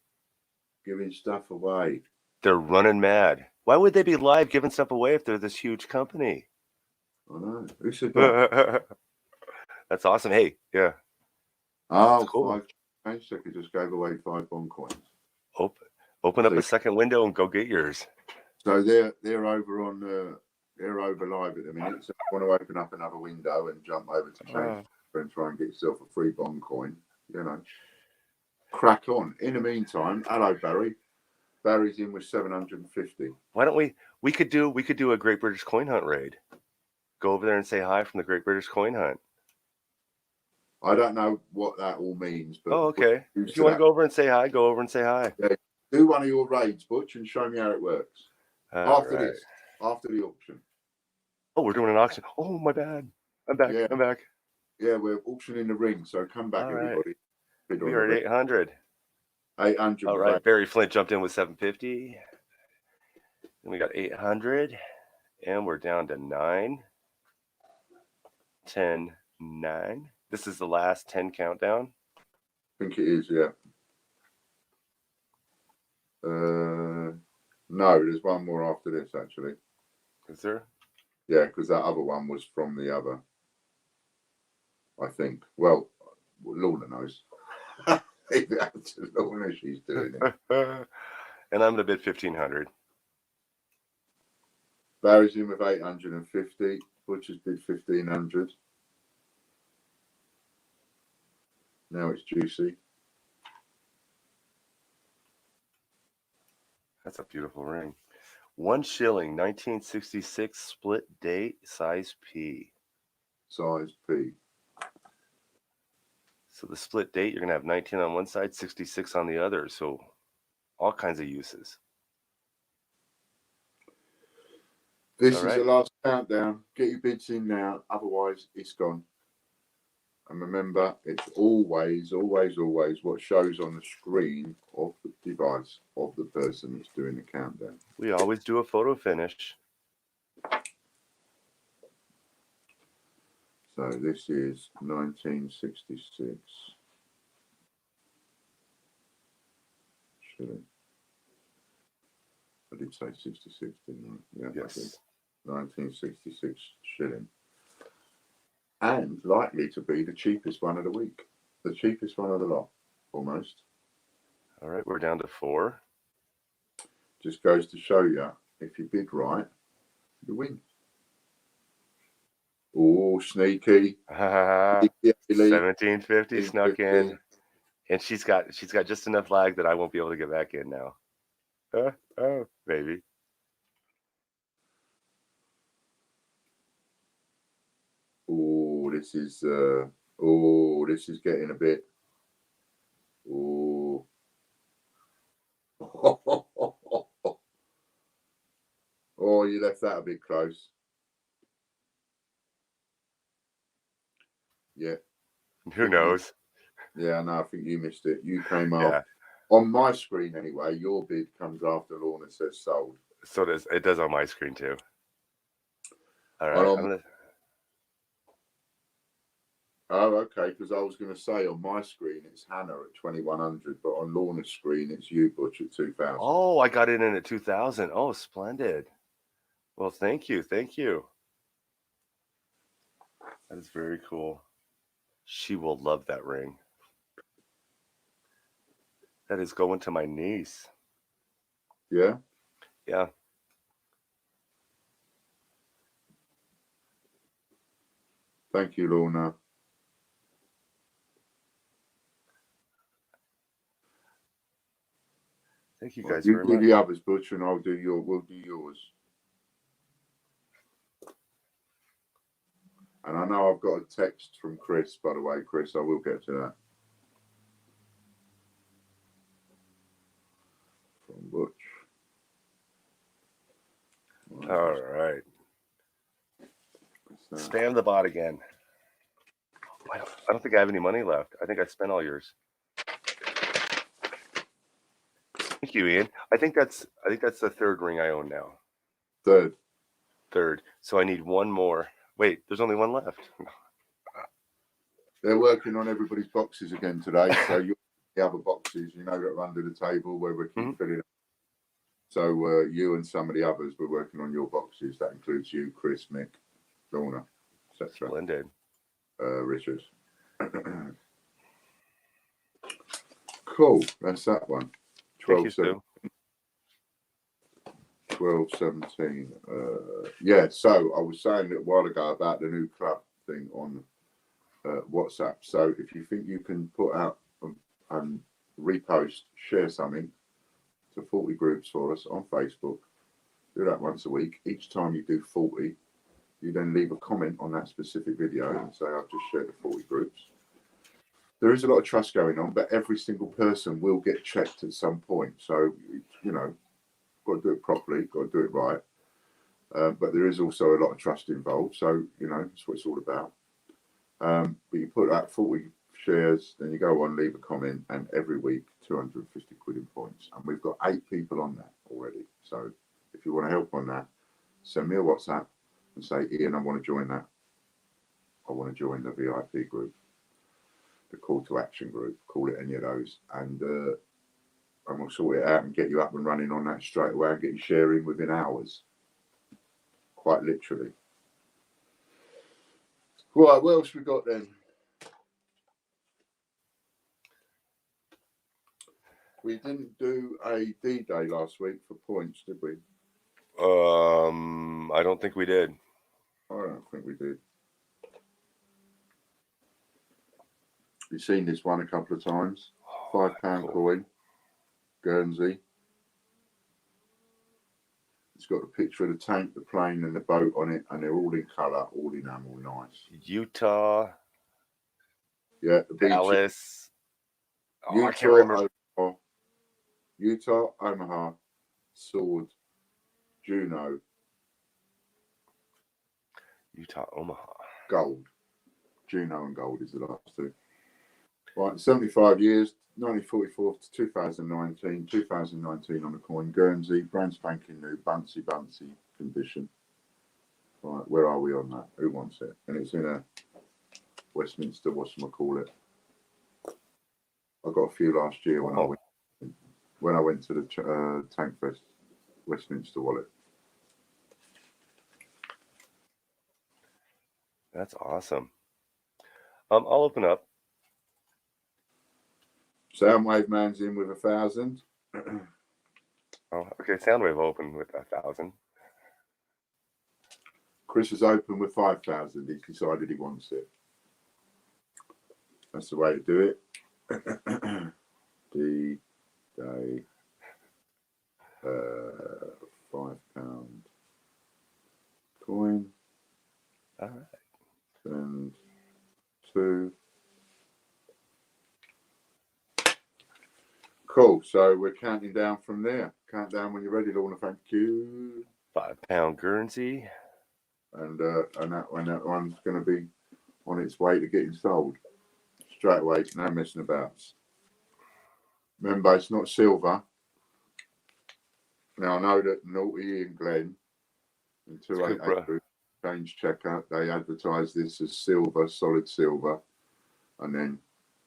[SPEAKER 2] They're running mad. Why would they be live giving stuff away if they're this huge company?
[SPEAKER 3] I know. Who said that?
[SPEAKER 2] That's awesome. Hey, yeah.
[SPEAKER 3] Oh,
[SPEAKER 2] cool.
[SPEAKER 3] 5 seconds just gave away 5 bond coins.
[SPEAKER 2] Open up a second window and go get yours.
[SPEAKER 3] So they're over on they're over live at the minute. So if you want to open up another window and jump over to change and try and get yourself a free bond coin, you know, crack on. In the meantime, hello Barry. Barry's in with 750.
[SPEAKER 2] Why don't we could do a Great British Coin Hunt raid. Go over there and say hi from the Great British Coin Hunt.
[SPEAKER 3] I don't know what that all means, but
[SPEAKER 2] okay. If you want to go over and say hi, go over and say hi.
[SPEAKER 3] Yeah. Do one of your raids, Butch, and show me how it works. After the auction.
[SPEAKER 2] Oh, we're doing an auction. Oh, my bad. I'm back.
[SPEAKER 3] Yeah.
[SPEAKER 2] I'm back.
[SPEAKER 3] Yeah, we're auctioning the ring, so come back, everybody.
[SPEAKER 2] We are at 800.
[SPEAKER 3] 800.
[SPEAKER 2] All right. Barry Flint jumped in with 750. Then we got 800. And we're down to 9. 10, 9. This is the last 10 countdown.
[SPEAKER 3] I think it is, yeah. No, there's one more after this, actually.
[SPEAKER 2] Is there?
[SPEAKER 3] Yeah, because that other one was from the other, I think. Well, Lorna knows. Lorna, she's doing it.
[SPEAKER 2] And I'm going to bid 1,500.
[SPEAKER 3] Barry's in with 850. Butcher's bid 1,500. Now it's juicy.
[SPEAKER 2] That's a beautiful ring. 1 shilling, 1966, split date, size P.
[SPEAKER 3] Size P.
[SPEAKER 2] So the split date, you're going to have 19 on one side, 66 on the other. So all kinds of uses.
[SPEAKER 3] This is the last countdown. Get your bids in now. Otherwise, it's gone. And remember, it's always, always, always what shows on the screen of the device of the person that's doing the countdown.
[SPEAKER 2] We always do a photo finish.
[SPEAKER 3] So this is 1966. Shilling. I did say 66, didn't I? Yeah,
[SPEAKER 2] yes.
[SPEAKER 3] I did. 1966 shilling. And likely to be the cheapest one of the week. The cheapest one of the lot. almost.
[SPEAKER 2] All right, we're down to 4.
[SPEAKER 3] Just goes to show you, if you bid right, you win. Oh, sneaky.
[SPEAKER 2] 1750 snuck in, and she's got just enough lag that I won't be able to get back in now. Oh, maybe.
[SPEAKER 3] Oh, this is getting a bit. Oh. Oh, you left that a bit close. Yeah.
[SPEAKER 2] Who knows?
[SPEAKER 3] Yeah, no, I think you missed it. You came up.
[SPEAKER 2] Yeah.
[SPEAKER 3] On my screen anyway, your bid comes after Lorna says sold.
[SPEAKER 2] So it does on my screen too. All right.
[SPEAKER 3] Oh, okay, because I was going to say on my screen it's Hannah at 2100, but on Lorna's screen it's you, Butch, at 2000.
[SPEAKER 2] Oh, I got it in at 2000. Oh, splendid. Well, thank you. Thank you. That is very cool. She will love that ring. That is going to my niece.
[SPEAKER 3] Yeah?
[SPEAKER 2] Yeah.
[SPEAKER 3] Thank you, Lorna.
[SPEAKER 2] Thank you guys
[SPEAKER 3] You
[SPEAKER 2] very
[SPEAKER 3] do
[SPEAKER 2] much.
[SPEAKER 3] the others, Butch, and we'll do yours. And I know I've got a text from Chris, by the way, Chris, I will get to that. From Butch.
[SPEAKER 2] All right. Spam the bot again. I don't think I have any money left. I think I spent all yours. Thank you, Ian. I think that's the 3rd ring I own now. Third. So I need one more. Wait, there's only one left.
[SPEAKER 3] They're working on everybody's boxes again today. So you the other boxes, that are under the table where we keep filling up. So you and some of the others were working on your boxes. That includes you, Chris, Mick, Lorna, etc.
[SPEAKER 2] Splendid.
[SPEAKER 3] Richard. Cool. That's that one. 1217. Yeah, so I was saying a while ago about the new club thing on WhatsApp. So if you think you can put out and repost, share something to 40 groups for us on Facebook, do that once a week. Each time you do 40, you then leave a comment on that specific video and say, I've just shared the 40 groups. There is a lot of trust going on, but every single person will get checked at some point. So, got to do it properly, got to do it right. But there is also a lot of trust involved. So, that's what it's all about. But you put out 40 shares, then you go on, leave a comment, and every week, 250 quid in points. And we've got 8 people on that already. So if you want to help on that, send me a WhatsApp and say, Ian, I want to join that. I want to join the VIP group, the call to action group, call it any of those. And we'll sort it out and get you up and running on that straight away and get you sharing within hours. Quite literally. Right, what else we got then? We didn't do a D-Day last week for points, did we?
[SPEAKER 2] I don't think we did.
[SPEAKER 3] I don't think we did. You've seen this one a couple of times. £5 coin, Guernsey. It's got a picture of the tank, the plane, and the boat on it, and they're all in colour, all enamel, nice.
[SPEAKER 2] Utah.
[SPEAKER 3] Yeah, the
[SPEAKER 2] Dallas.
[SPEAKER 3] Utah,
[SPEAKER 2] I can't remember.
[SPEAKER 3] Utah, Omaha, Sword, Juneau.
[SPEAKER 2] Utah, Omaha.
[SPEAKER 3] Gold. Juneau and gold is the last 2. Right, 75 years, 1944 to 2019. 2019 on the coin. Guernsey, brand spanking new, bouncy condition. Right, where are we on that? Who wants it? And it's in a Westminster, whatchamacallit. I got a few last year when I went to the Tank Fest, Westminster wallet.
[SPEAKER 2] That's awesome. I'll open up.
[SPEAKER 3] Soundwave Man's in with 1,000.
[SPEAKER 2] Oh, okay. Soundwave open with 1,000.
[SPEAKER 3] Chris is open with 5,000. He's decided he wants it. That's the way to do it. D-Day. £5 coin.
[SPEAKER 2] All right.
[SPEAKER 3] And 2. Cool. So we're counting down from there. Count down when you're ready, Lorna. Thank you.
[SPEAKER 2] £5 Guernsey.
[SPEAKER 3] And that one's going to be on its way to getting sold straight away. No messing about. Remember, it's not silver. Now I know that Naughty and Glenn in 288 Group Change Checker, they advertised this as silver, solid silver, and then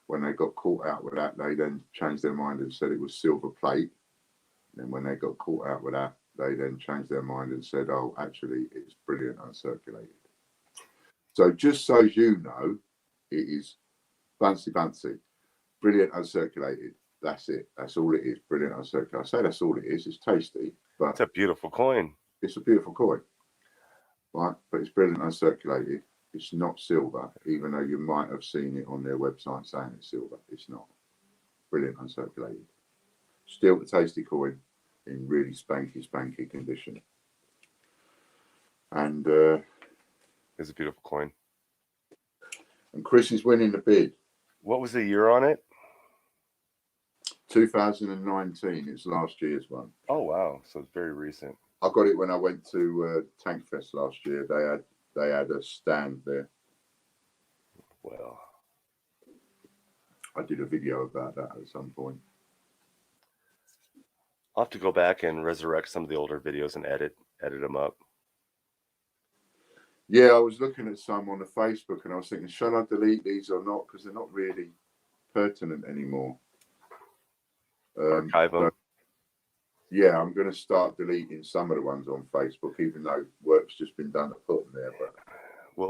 [SPEAKER 3] when they got caught out with that, they then changed their mind and said it was silver plate. And when they got caught out with that, they then changed their mind and said, oh, actually, it's brilliant uncirculated. So just so you know, it is buncy, brilliant uncirculated. That's it. That's all it is. Brilliant uncirculated. I say that's all it is. It's tasty, but
[SPEAKER 2] it's a beautiful coin.
[SPEAKER 3] It's a beautiful coin, right? But it's brilliant uncirculated. It's not silver, even though you might have seen it on their website saying it's silver. It's not. Brilliant uncirculated. Still a tasty coin in really spanky condition. And
[SPEAKER 2] it's a beautiful coin.
[SPEAKER 3] And Chris is winning the bid.
[SPEAKER 2] What was the year on it?
[SPEAKER 3] 2019. It's last year's one.
[SPEAKER 2] Oh wow! So it's very recent.
[SPEAKER 3] I got it when I went to Tank Fest last year. They had a stand there.
[SPEAKER 2] Well,
[SPEAKER 3] I did a video about that at some point.
[SPEAKER 2] I'll have to go back and resurrect some of the older videos and edit them up.
[SPEAKER 3] Yeah, I was looking at some on the Facebook and I was thinking, shall I delete these or not? Because they're not really pertinent anymore.
[SPEAKER 2] Archive them.
[SPEAKER 3] Yeah, I'm going to start deleting some of the ones on Facebook, even though work's just been done to put them there. But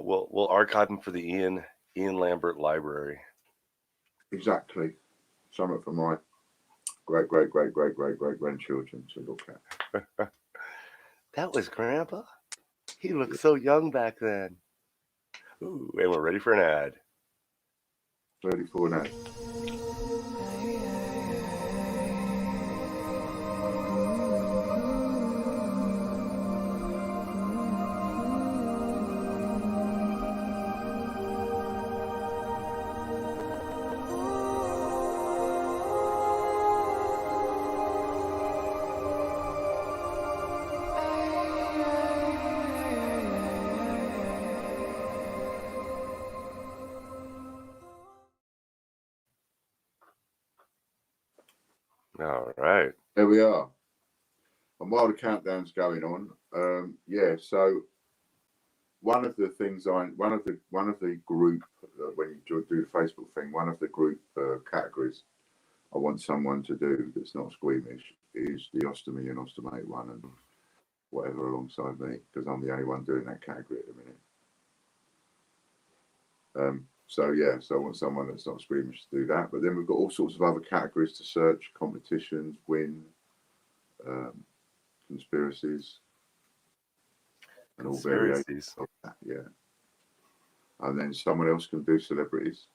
[SPEAKER 2] we'll archive them for the Ian Lambert Library.
[SPEAKER 3] Exactly. Something for my great grandchildren to look at.
[SPEAKER 2] That was Grandpa. He looked so young back then. Ooh, and we're ready for an ad.
[SPEAKER 3] Ready for an ad.
[SPEAKER 2] All right.
[SPEAKER 3] There we are. And while the countdown's going on, so one of the things one of the group when you do the Facebook thing, one of the group categories I want someone to do that's not squeamish is the ostomy and ostomate one and whatever alongside me, because I'm the only one doing that category at the minute. So I want someone that's not squeamish to do that. But then we've got all sorts of other categories to search: competitions, win, conspiracies, and all variations of that. Yeah. And then someone else can do celebrities.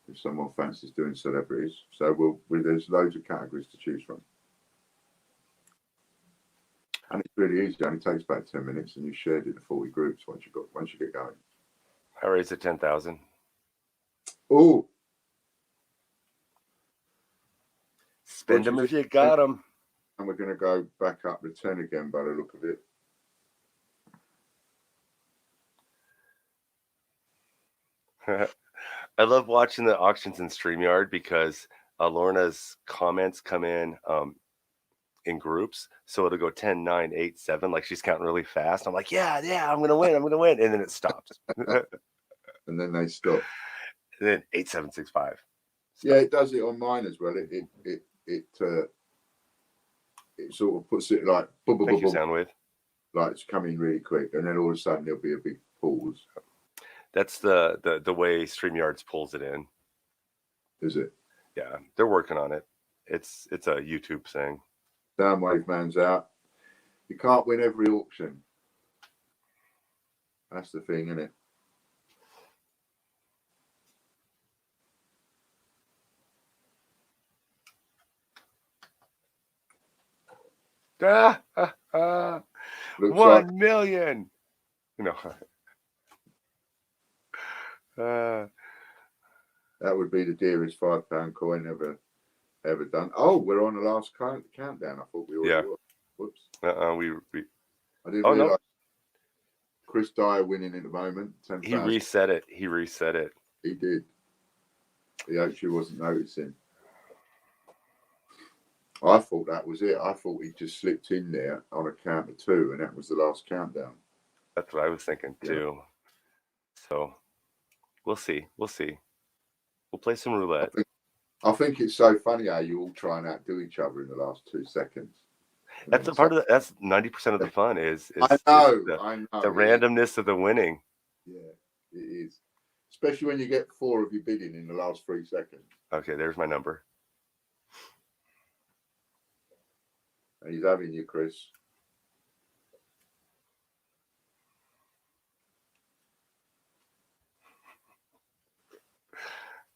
[SPEAKER 3] If someone fancies doing celebrities, so there's loads of categories to choose from. And it's really easy. It only takes about 10 minutes, and you shared it to 40 groups once you get going.
[SPEAKER 2] I raised it 10,000.
[SPEAKER 3] Oh,
[SPEAKER 2] spend them if you got them.
[SPEAKER 3] And we're going to go back up to 10 again by the look of it.
[SPEAKER 2] I love watching the auctions in StreamYard because Lorna's comments come in groups. So it'll go 10, 9, 8, 7. Like she's counting really fast. I'm like, yeah, I'm going to win. And then it stops.
[SPEAKER 3] And then they stop.
[SPEAKER 2] And then 8, 7, 6, 5.
[SPEAKER 3] Yeah, it does it on mine as well. It sort of puts it like boom, boom,
[SPEAKER 2] Thank you,
[SPEAKER 3] boom,
[SPEAKER 2] Soundwave.
[SPEAKER 3] like it's coming really quick, and then all of a sudden there'll be a big pause.
[SPEAKER 2] That's the way StreamYards pulls it in.
[SPEAKER 3] Is it?
[SPEAKER 2] Yeah, they're working on it. It's a YouTube thing.
[SPEAKER 3] Soundwave man's out. You can't win every auction. That's the thing, isn't it? Looks
[SPEAKER 2] 1 million. You know.
[SPEAKER 3] That would be the dearest £5 coin ever done. Oh, we're on the last countdown. I thought we already were. Whoops.
[SPEAKER 2] We
[SPEAKER 3] I didn't
[SPEAKER 2] Oh,
[SPEAKER 3] realise.
[SPEAKER 2] no.
[SPEAKER 3] Chris Dyer winning at the moment. 10,000.
[SPEAKER 2] He reset it.
[SPEAKER 3] He did. He actually wasn't noticing. I thought that was it. I thought he just slipped in there on a count of 2, and that was the last countdown.
[SPEAKER 2] That's what I was thinking too. So we'll see. We'll play some roulette.
[SPEAKER 3] I think it's so funny how you all try and outdo each other in the last 2 seconds.
[SPEAKER 2] That's a part of that's 90% of the fun is
[SPEAKER 3] I know
[SPEAKER 2] the randomness of the winning.
[SPEAKER 3] Yeah, it is. Especially when you get 4 of your bidding in the last 3 seconds.
[SPEAKER 2] Okay, there's my number.
[SPEAKER 3] And he's having you, Chris.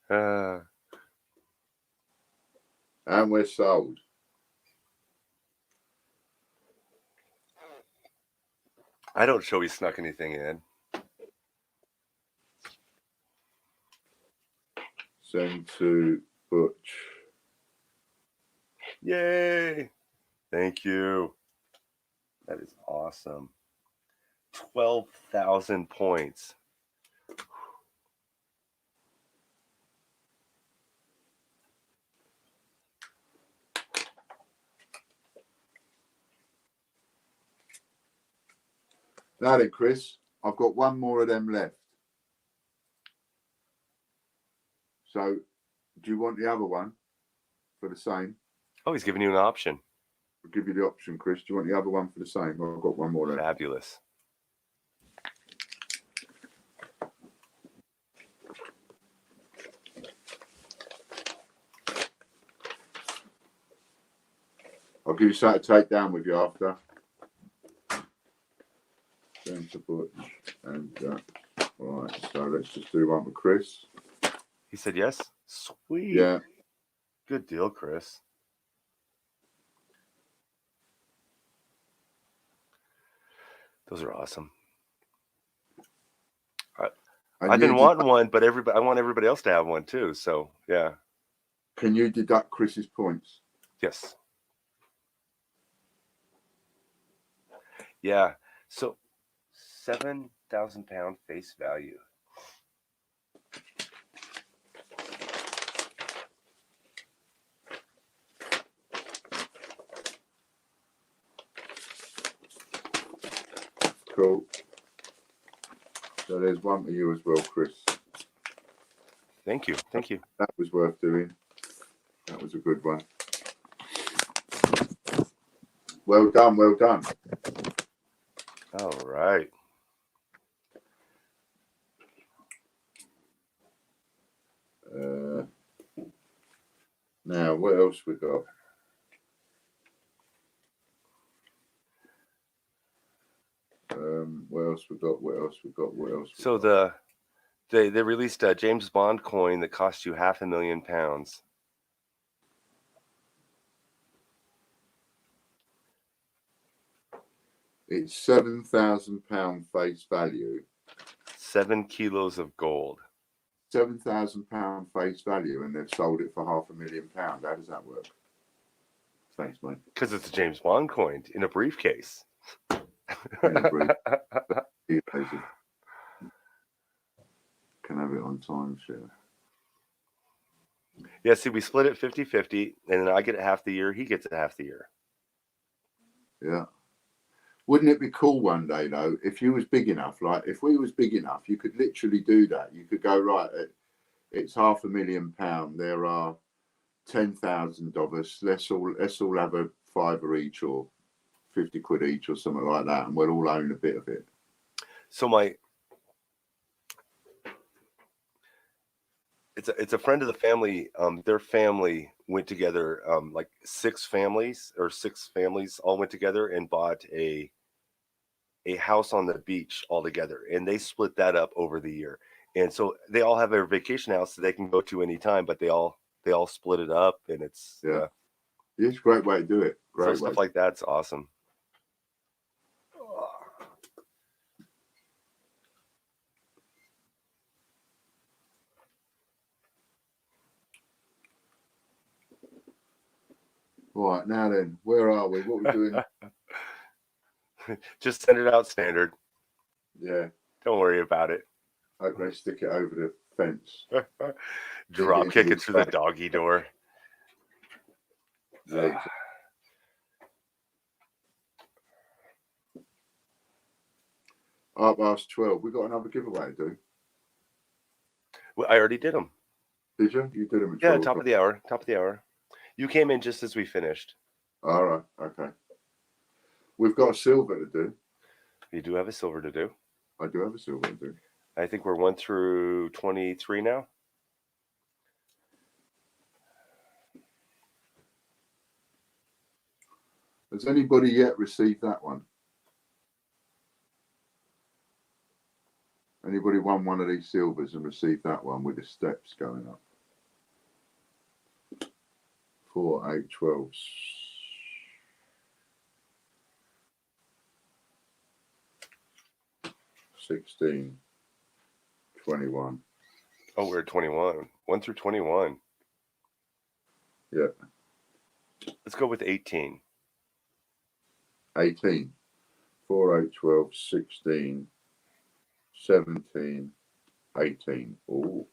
[SPEAKER 3] And we're sold.
[SPEAKER 2] I don't show he snuck anything in.
[SPEAKER 3] Send to Butch.
[SPEAKER 2] Yay! Thank you. That is awesome. 12,000 points.
[SPEAKER 3] Now then, Chris, I've got one more of them left. So, do you want the other one for the same?
[SPEAKER 2] Oh, he's giving you an option.
[SPEAKER 3] I'll give you the option, Chris. Do you want the other one for the same? I've got one more left.
[SPEAKER 2] Fabulous.
[SPEAKER 3] I'll give you something to take down with you after. Send to Butch. And, right, so let's just do one with Chris.
[SPEAKER 2] He said yes? Sweet.
[SPEAKER 3] Yeah.
[SPEAKER 2] Good deal, Chris. Those are awesome. I've been wanting one, but I want everybody else to have one too. So, yeah.
[SPEAKER 3] Can you deduct Chris's points?
[SPEAKER 2] Yes. Yeah. So, £7,000 face value.
[SPEAKER 3] Cool. So there's one for you as well, Chris.
[SPEAKER 2] Thank you. Thank you.
[SPEAKER 3] That was worth doing. That was a good one. Well done. Well done.
[SPEAKER 2] All right.
[SPEAKER 3] Now, what else we got? What else we got? What else we got? What else?
[SPEAKER 2] So they released a James Bond coin that cost you £500,000.
[SPEAKER 3] It's £7,000 face value.
[SPEAKER 2] 7 kilos of gold.
[SPEAKER 3] £7,000 face value, and they've sold it for £500,000. How does that work? Thanks, mate.
[SPEAKER 2] Because it's a James Bond coin in a briefcase.
[SPEAKER 3] In a brief. Can have it on timeshare.
[SPEAKER 2] Yeah, see, we split it 50-50, and then I get it half the year, he gets it half the year.
[SPEAKER 3] Yeah. Wouldn't it be cool one day, though, if you was big enough, like if we was big enough, you could literally do that. You could go, right, it's £500,000. There are 10,000 of us. Let's all have a £5 each or 50 quid each or something like that, and we'll all own a bit of it.
[SPEAKER 2] So it's a friend of the family. Their family went together. Like six families all went together and bought a house on the beach all together, and they split that up over the year. And so they all have their vacation house that they can go to anytime, but they all split it up, and it's
[SPEAKER 3] It's a great way to do it.
[SPEAKER 2] so stuff like that's awesome.
[SPEAKER 3] All right, now then, where are we? What are we doing?
[SPEAKER 2] Just send it out standard.
[SPEAKER 3] Yeah.
[SPEAKER 2] Don't worry about it.
[SPEAKER 3] Hope they stick it over the fence.
[SPEAKER 2] Drop kick it through the doggy door.
[SPEAKER 3] Yeah. Past 12. We got another giveaway to do.
[SPEAKER 2] Well, I already did them.
[SPEAKER 3] Did you? You did them at 12
[SPEAKER 2] Yeah,
[SPEAKER 3] o'clock.
[SPEAKER 2] top of the hour. You came in just as we finished.
[SPEAKER 3] All right. Okay. We've got a silver to do.
[SPEAKER 2] You do have a silver to do.
[SPEAKER 3] I do have a silver to do.
[SPEAKER 2] I think we're 1 through 23 now.
[SPEAKER 3] Has anybody yet received that one? Anybody won one of these silvers and received that one with the steps going up? 4, 8, 12. 16, 21.
[SPEAKER 2] Oh, we're at 21. 1 through 21.
[SPEAKER 3] Yeah.
[SPEAKER 2] Let's go with 18.
[SPEAKER 3] 18. 4, 8, 12, 16, 17, 18. Oh.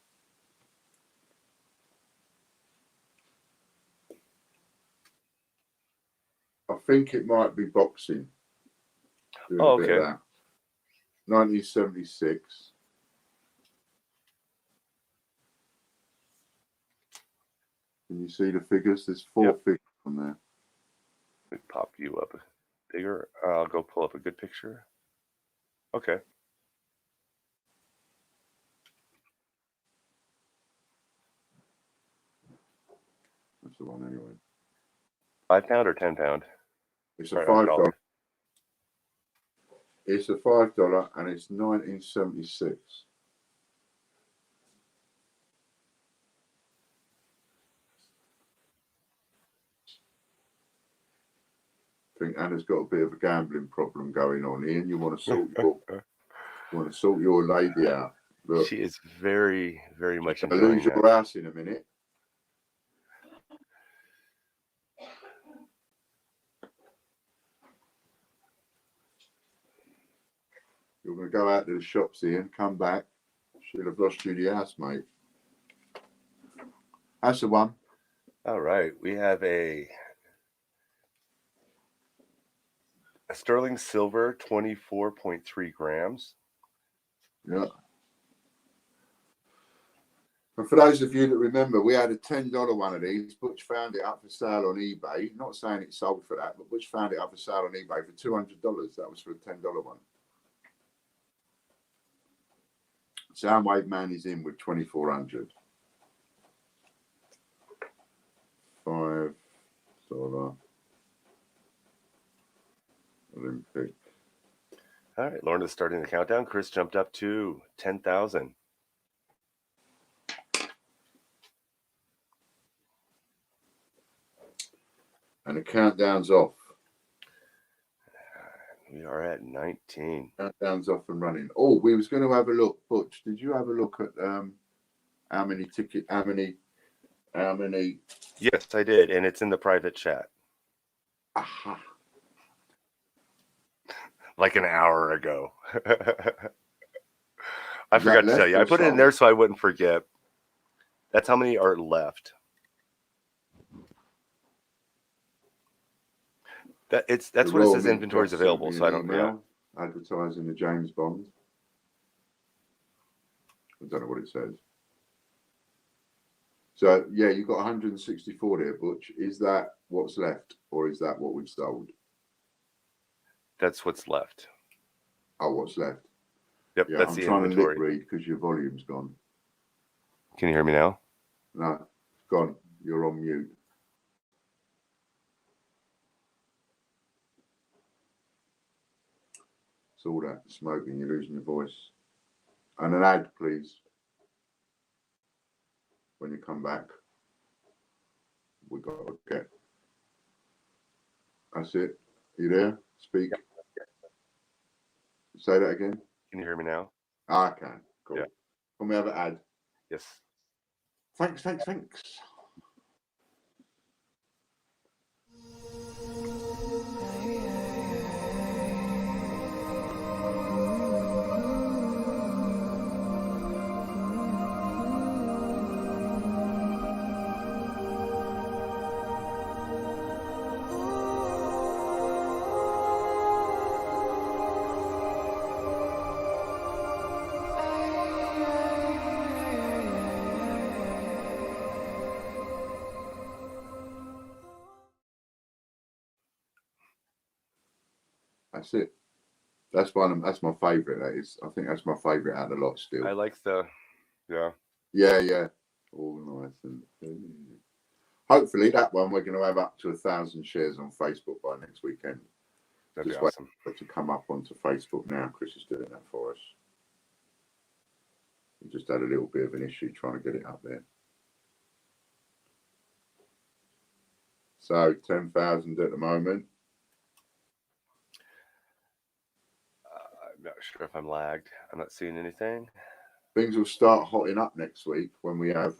[SPEAKER 3] I think it might be boxing. Doing
[SPEAKER 2] Oh,
[SPEAKER 3] a bit
[SPEAKER 2] okay.
[SPEAKER 3] of that. 1976. Can you see the figures? There's 4 figures on there.
[SPEAKER 2] Let me pop you up bigger. I'll go pull up a good picture. Okay.
[SPEAKER 3] That's the one anyway.
[SPEAKER 2] £5 or £10?
[SPEAKER 3] It's a
[SPEAKER 2] Sorry,
[SPEAKER 3] $5. It's a $5 and it's 1976. I think Anna's got a bit of a gambling problem going on, Ian. You want to sort your lady out. Look,
[SPEAKER 2] She is very, very much
[SPEAKER 3] I'll
[SPEAKER 2] enjoying
[SPEAKER 3] lose
[SPEAKER 2] that.
[SPEAKER 3] your house in a minute. You're going to go out to the shops, Ian, come back. She'll have lost you the house, mate. That's the one.
[SPEAKER 2] All right. We have a sterling silver, 24.3 grams.
[SPEAKER 3] Yeah. And for those of you that remember, we had a $10 one of these. Butch found it up for sale on eBay. Not saying it sold for that, but Butch found it up for sale on eBay for $200. That was for a $10 one. Soundwave Man is in with 2,400. $5 Olympic.
[SPEAKER 2] All right. Lorna's starting the countdown. Chris jumped up to 10,000.
[SPEAKER 3] And the countdown's off.
[SPEAKER 2] We are at 19.
[SPEAKER 3] Countdown's off and running. Oh, we was going to have a look. Butch, did you have a look at how many tickets, how many?
[SPEAKER 2] Yes, I did. And it's in the private chat.
[SPEAKER 3] Aha.
[SPEAKER 2] Like an hour ago. I forgot to tell you. I put it in
[SPEAKER 3] sold?
[SPEAKER 2] there so I wouldn't forget. That's how many are left. That's what it says. Inventory is available. So I don't know.
[SPEAKER 3] Advertising the James Bond. I don't know what it says. So yeah, you've got 164 there, Butch. Is that what's left, or is that what we've sold?
[SPEAKER 2] That's what's left.
[SPEAKER 3] Oh, what's left?
[SPEAKER 2] Yep,
[SPEAKER 3] Yeah,
[SPEAKER 2] that's
[SPEAKER 3] I'm
[SPEAKER 2] the
[SPEAKER 3] trying
[SPEAKER 2] inventory.
[SPEAKER 3] to lip read because your volume's gone.
[SPEAKER 2] Can you hear me now?
[SPEAKER 3] No, it's gone. You're on mute. It's all that smoking, you're losing your voice. And an ad, please. When you come back, we got to get. That's it. You there? Speak. Say that again.
[SPEAKER 2] Can you hear me now?
[SPEAKER 3] I can. Cool.
[SPEAKER 2] Yeah.
[SPEAKER 3] Can we have an ad?
[SPEAKER 2] Yes.
[SPEAKER 3] Thanks. That's it. That's one. That's my favourite. That is. I think that's my favourite out of the lot still.
[SPEAKER 2] I like the, yeah.
[SPEAKER 3] Yeah. All nice and hopefully that one we're going to have up to 1,000 shares on Facebook by next weekend.
[SPEAKER 2] That'd
[SPEAKER 3] Just
[SPEAKER 2] be awesome.
[SPEAKER 3] wait to come up onto Facebook now. Chris is doing that for us. We just had a little bit of an issue trying to get it up there. So 10,000 at the moment.
[SPEAKER 2] I'm not sure if I'm lagged. I'm not seeing anything.
[SPEAKER 3] Things will start hotting up next week when we have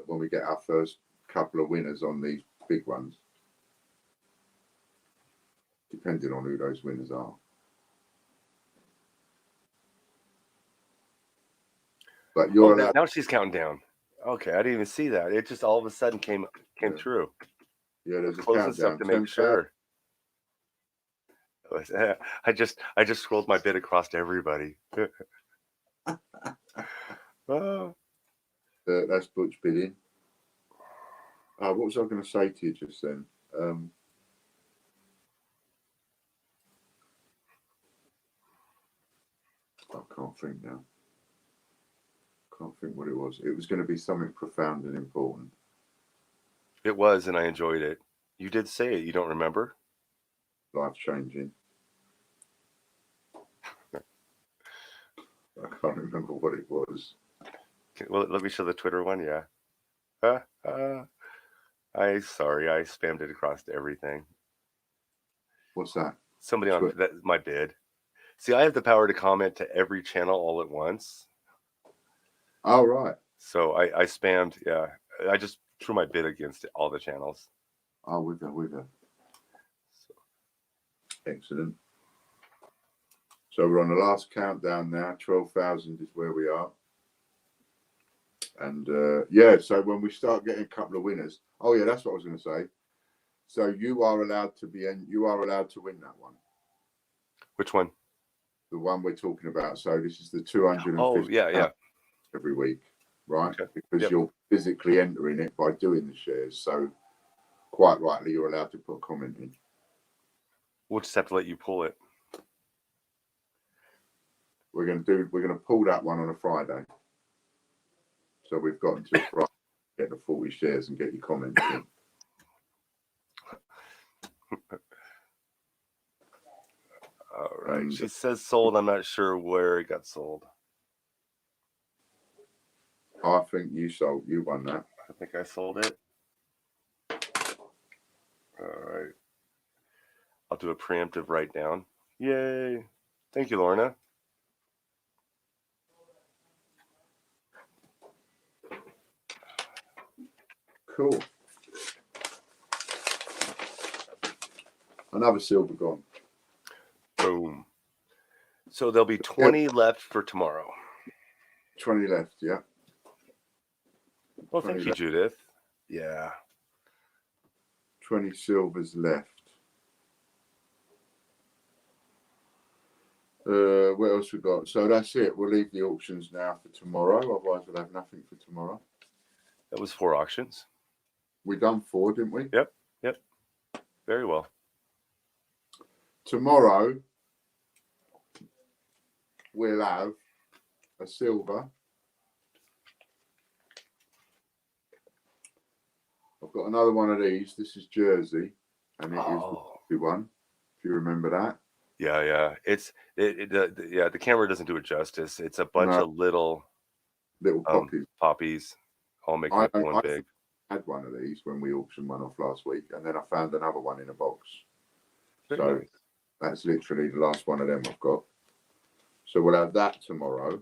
[SPEAKER 3] when we get our first couple of winners on these big ones. Depending on who those winners are. But you're allowed.
[SPEAKER 2] Now she's counting down. Okay, I didn't even see that. It just all of a sudden came through.
[SPEAKER 3] Yeah, there's a
[SPEAKER 2] Closing stuff
[SPEAKER 3] countdown.
[SPEAKER 2] to make sure. I just scrolled my bid across to everybody. Oh.
[SPEAKER 3] That's Butch bidding. What was I going to say to you just then? I can't think now. Can't think what it was. It was going to be something profound and important.
[SPEAKER 2] It was, and I enjoyed it. You did say it. You don't remember?
[SPEAKER 3] Life changing. I can't remember what it was.
[SPEAKER 2] Well, let me show the Twitter one. Yeah. I spammed it across to everything.
[SPEAKER 3] What's that?
[SPEAKER 2] Somebody on my bid. See, I have the power to comment to every channel all at once.
[SPEAKER 3] Oh, right.
[SPEAKER 2] So I spammed. Yeah, I just threw my bid against all the channels.
[SPEAKER 3] Oh, with her.
[SPEAKER 2] So.
[SPEAKER 3] Excellent. So we're on the last countdown now. 12,000 is where we are. And so when we start getting a couple of winners, oh yeah, that's what I was going to say. So you are allowed to win that one.
[SPEAKER 2] Which one?
[SPEAKER 3] The one we're talking about. So this is the 250.
[SPEAKER 2] Oh yeah.
[SPEAKER 3] Every week, right?
[SPEAKER 2] Okay.
[SPEAKER 3] Because you're physically entering it by doing the shares. So quite rightly, you're allowed to put a comment in.
[SPEAKER 2] We'll just have to let you pull it.
[SPEAKER 3] We're going to pull that one on a Friday. So we've got until Friday to get the 40 shares and get your comments in.
[SPEAKER 2] All right. She says sold. I'm not sure where it got sold.
[SPEAKER 3] I think you won that.
[SPEAKER 2] I think I sold it. All right. I'll do a preemptive write down. Yay. Thank you, Lorna.
[SPEAKER 3] Cool. Another silver gone.
[SPEAKER 2] Boom. So there'll be 20 left for tomorrow.
[SPEAKER 3] 20 left, yeah.
[SPEAKER 2] Well, thank you, Judith. Yeah.
[SPEAKER 3] 20 silvers left. What else we got? So that's it. We'll leave the auctions now for tomorrow. Otherwise, we'll have nothing for tomorrow.
[SPEAKER 2] That was 4 auctions.
[SPEAKER 3] We done 4, didn't we?
[SPEAKER 2] Yep. Very well.
[SPEAKER 3] Tomorrow, we'll have a silver I've got another one of these. This is Jersey, and it is the one. If you remember that.
[SPEAKER 2] Yeah. The camera doesn't do it justice. It's a bunch of little poppies, all making up one big.
[SPEAKER 3] I had one of these when we auctioned one off last week, and then I found another one in a box.
[SPEAKER 2] Very
[SPEAKER 3] so
[SPEAKER 2] nice.
[SPEAKER 3] That's literally the last one of them I've got. So we'll have that tomorrow.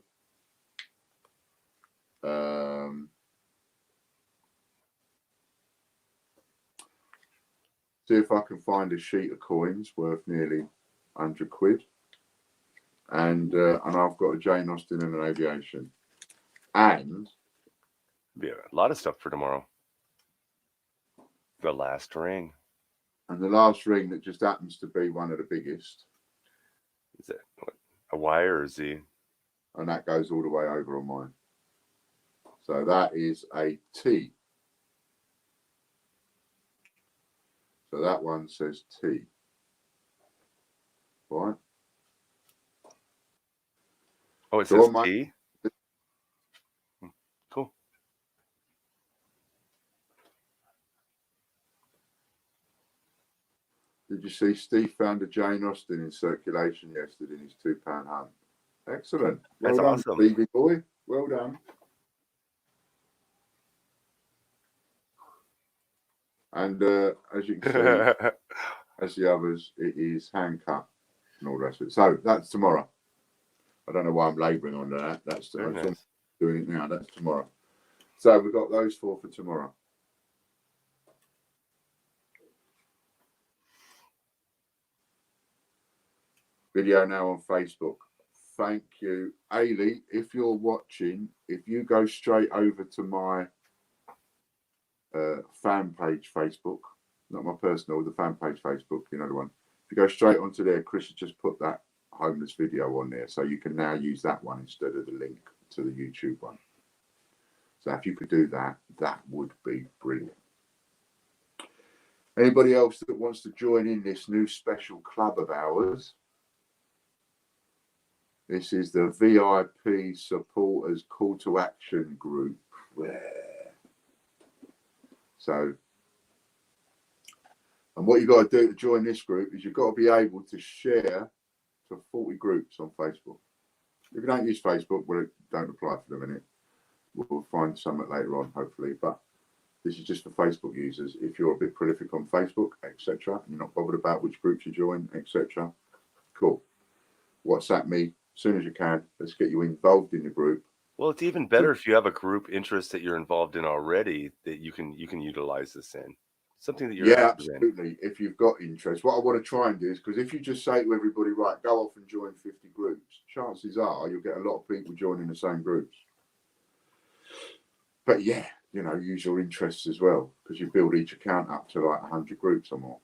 [SPEAKER 3] See if I can find a sheet of coins worth nearly 100 quid. And I've got a Jane Austen and an aviation. And
[SPEAKER 2] yeah, a lot of stuff for tomorrow. The last ring.
[SPEAKER 3] And the last ring that just happens to be one of the biggest.
[SPEAKER 2] Is it a Y or a Z?
[SPEAKER 3] And that goes all the way over on mine. So that is a T. So that one says T. Right?
[SPEAKER 2] Oh, it says T? Cool.
[SPEAKER 3] Did you see Steve found a Jane Austen in circulation yesterday in his £2 hunt? Excellent. Well
[SPEAKER 2] That's
[SPEAKER 3] done,
[SPEAKER 2] awesome.
[SPEAKER 3] Stevie boy. Well done. And as you can see, as the others, it is hand cut and all the rest of it. So that's tomorrow. I don't know why I'm labouring on that. That's
[SPEAKER 2] nice.
[SPEAKER 3] Doing it now. That's tomorrow. So we've got those four for tomorrow. Video now on Facebook. Thank you. Ailey, if you're watching, if you go straight over to my fan page Facebook, not my personal, the fan page Facebook, you know the one. If you go straight onto there, Chris has just put that homeless video on there. So you can now use that one instead of the link to the YouTube one. So if you could do that, that would be brilliant. Anybody else that wants to join in this new special club of ours? This is the VIP supporters call to action group. So, and what you've got to do to join this group is you've got to be able to share to 40 groups on Facebook. If you don't use Facebook, well, don't apply for the minute. We'll find something later on, hopefully. But this is just for Facebook users. If you're a bit prolific on Facebook, etc., and you're not bothered about which groups you join, etc., cool. WhatsApp me as soon as you can. Let's get you involved in the group.
[SPEAKER 2] Well, it's even better if you have a group interest that you're involved in already that you can utilize this in. Something that you're
[SPEAKER 3] absolutely in. If you've got interest. What I want to try and do is, because if you just say to everybody, right, go off and join 50 groups, chances are you'll get a lot of people joining the same groups. But yeah, you know, use your interests as well, because you build each account up to like 100 groups or more.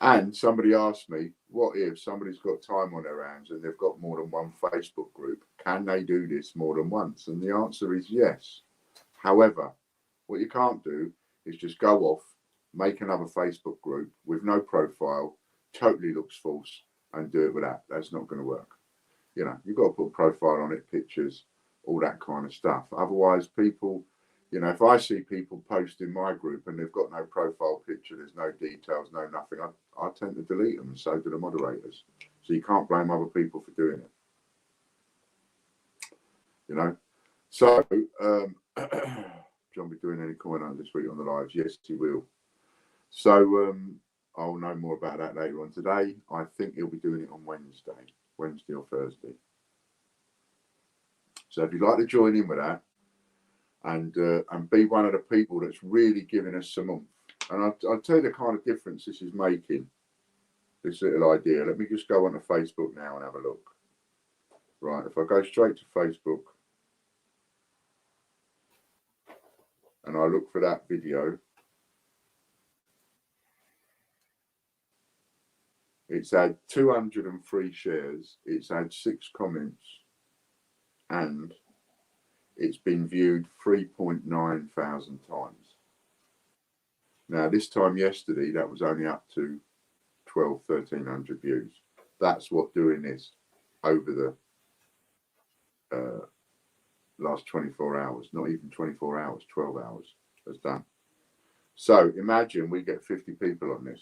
[SPEAKER 3] And somebody asked me, what if somebody's got time on their hands and they've got more than one Facebook group? Can they do this more than once? And the answer is yes. However, what you can't do is just go off, make another Facebook group with no profile, totally looks false, and do it with that. That's not going to work. You know, you've got to put a profile on it, pictures, all that kind of stuff. Otherwise, people, you know, if I see people post in my group and they've got no profile picture, there's no details, no nothing, I tend to delete them, and so do the moderators. So you can't blame other people for doing it. You know? So, John be doing any comment on this week on the lives? Yes, he will. So, I'll know more about that later on today. I think he'll be doing it on Wednesday or Thursday. So if you'd like to join in with that, and be one of the people that's really giving us some oomph. And I'll tell you the kind of difference this is making, this little idea. Let me just go onto Facebook now and have a look. Right, if I go straight to Facebook and I look for that video, it's had 203 shares, it's had 6 comments, and it's been viewed 3.9 thousand times. Now, this time yesterday, that was only up to 1,300 views. That's what doing this over the last 24 hours, not even 24 hours, 12 hours has done. So imagine we get 50 people on this.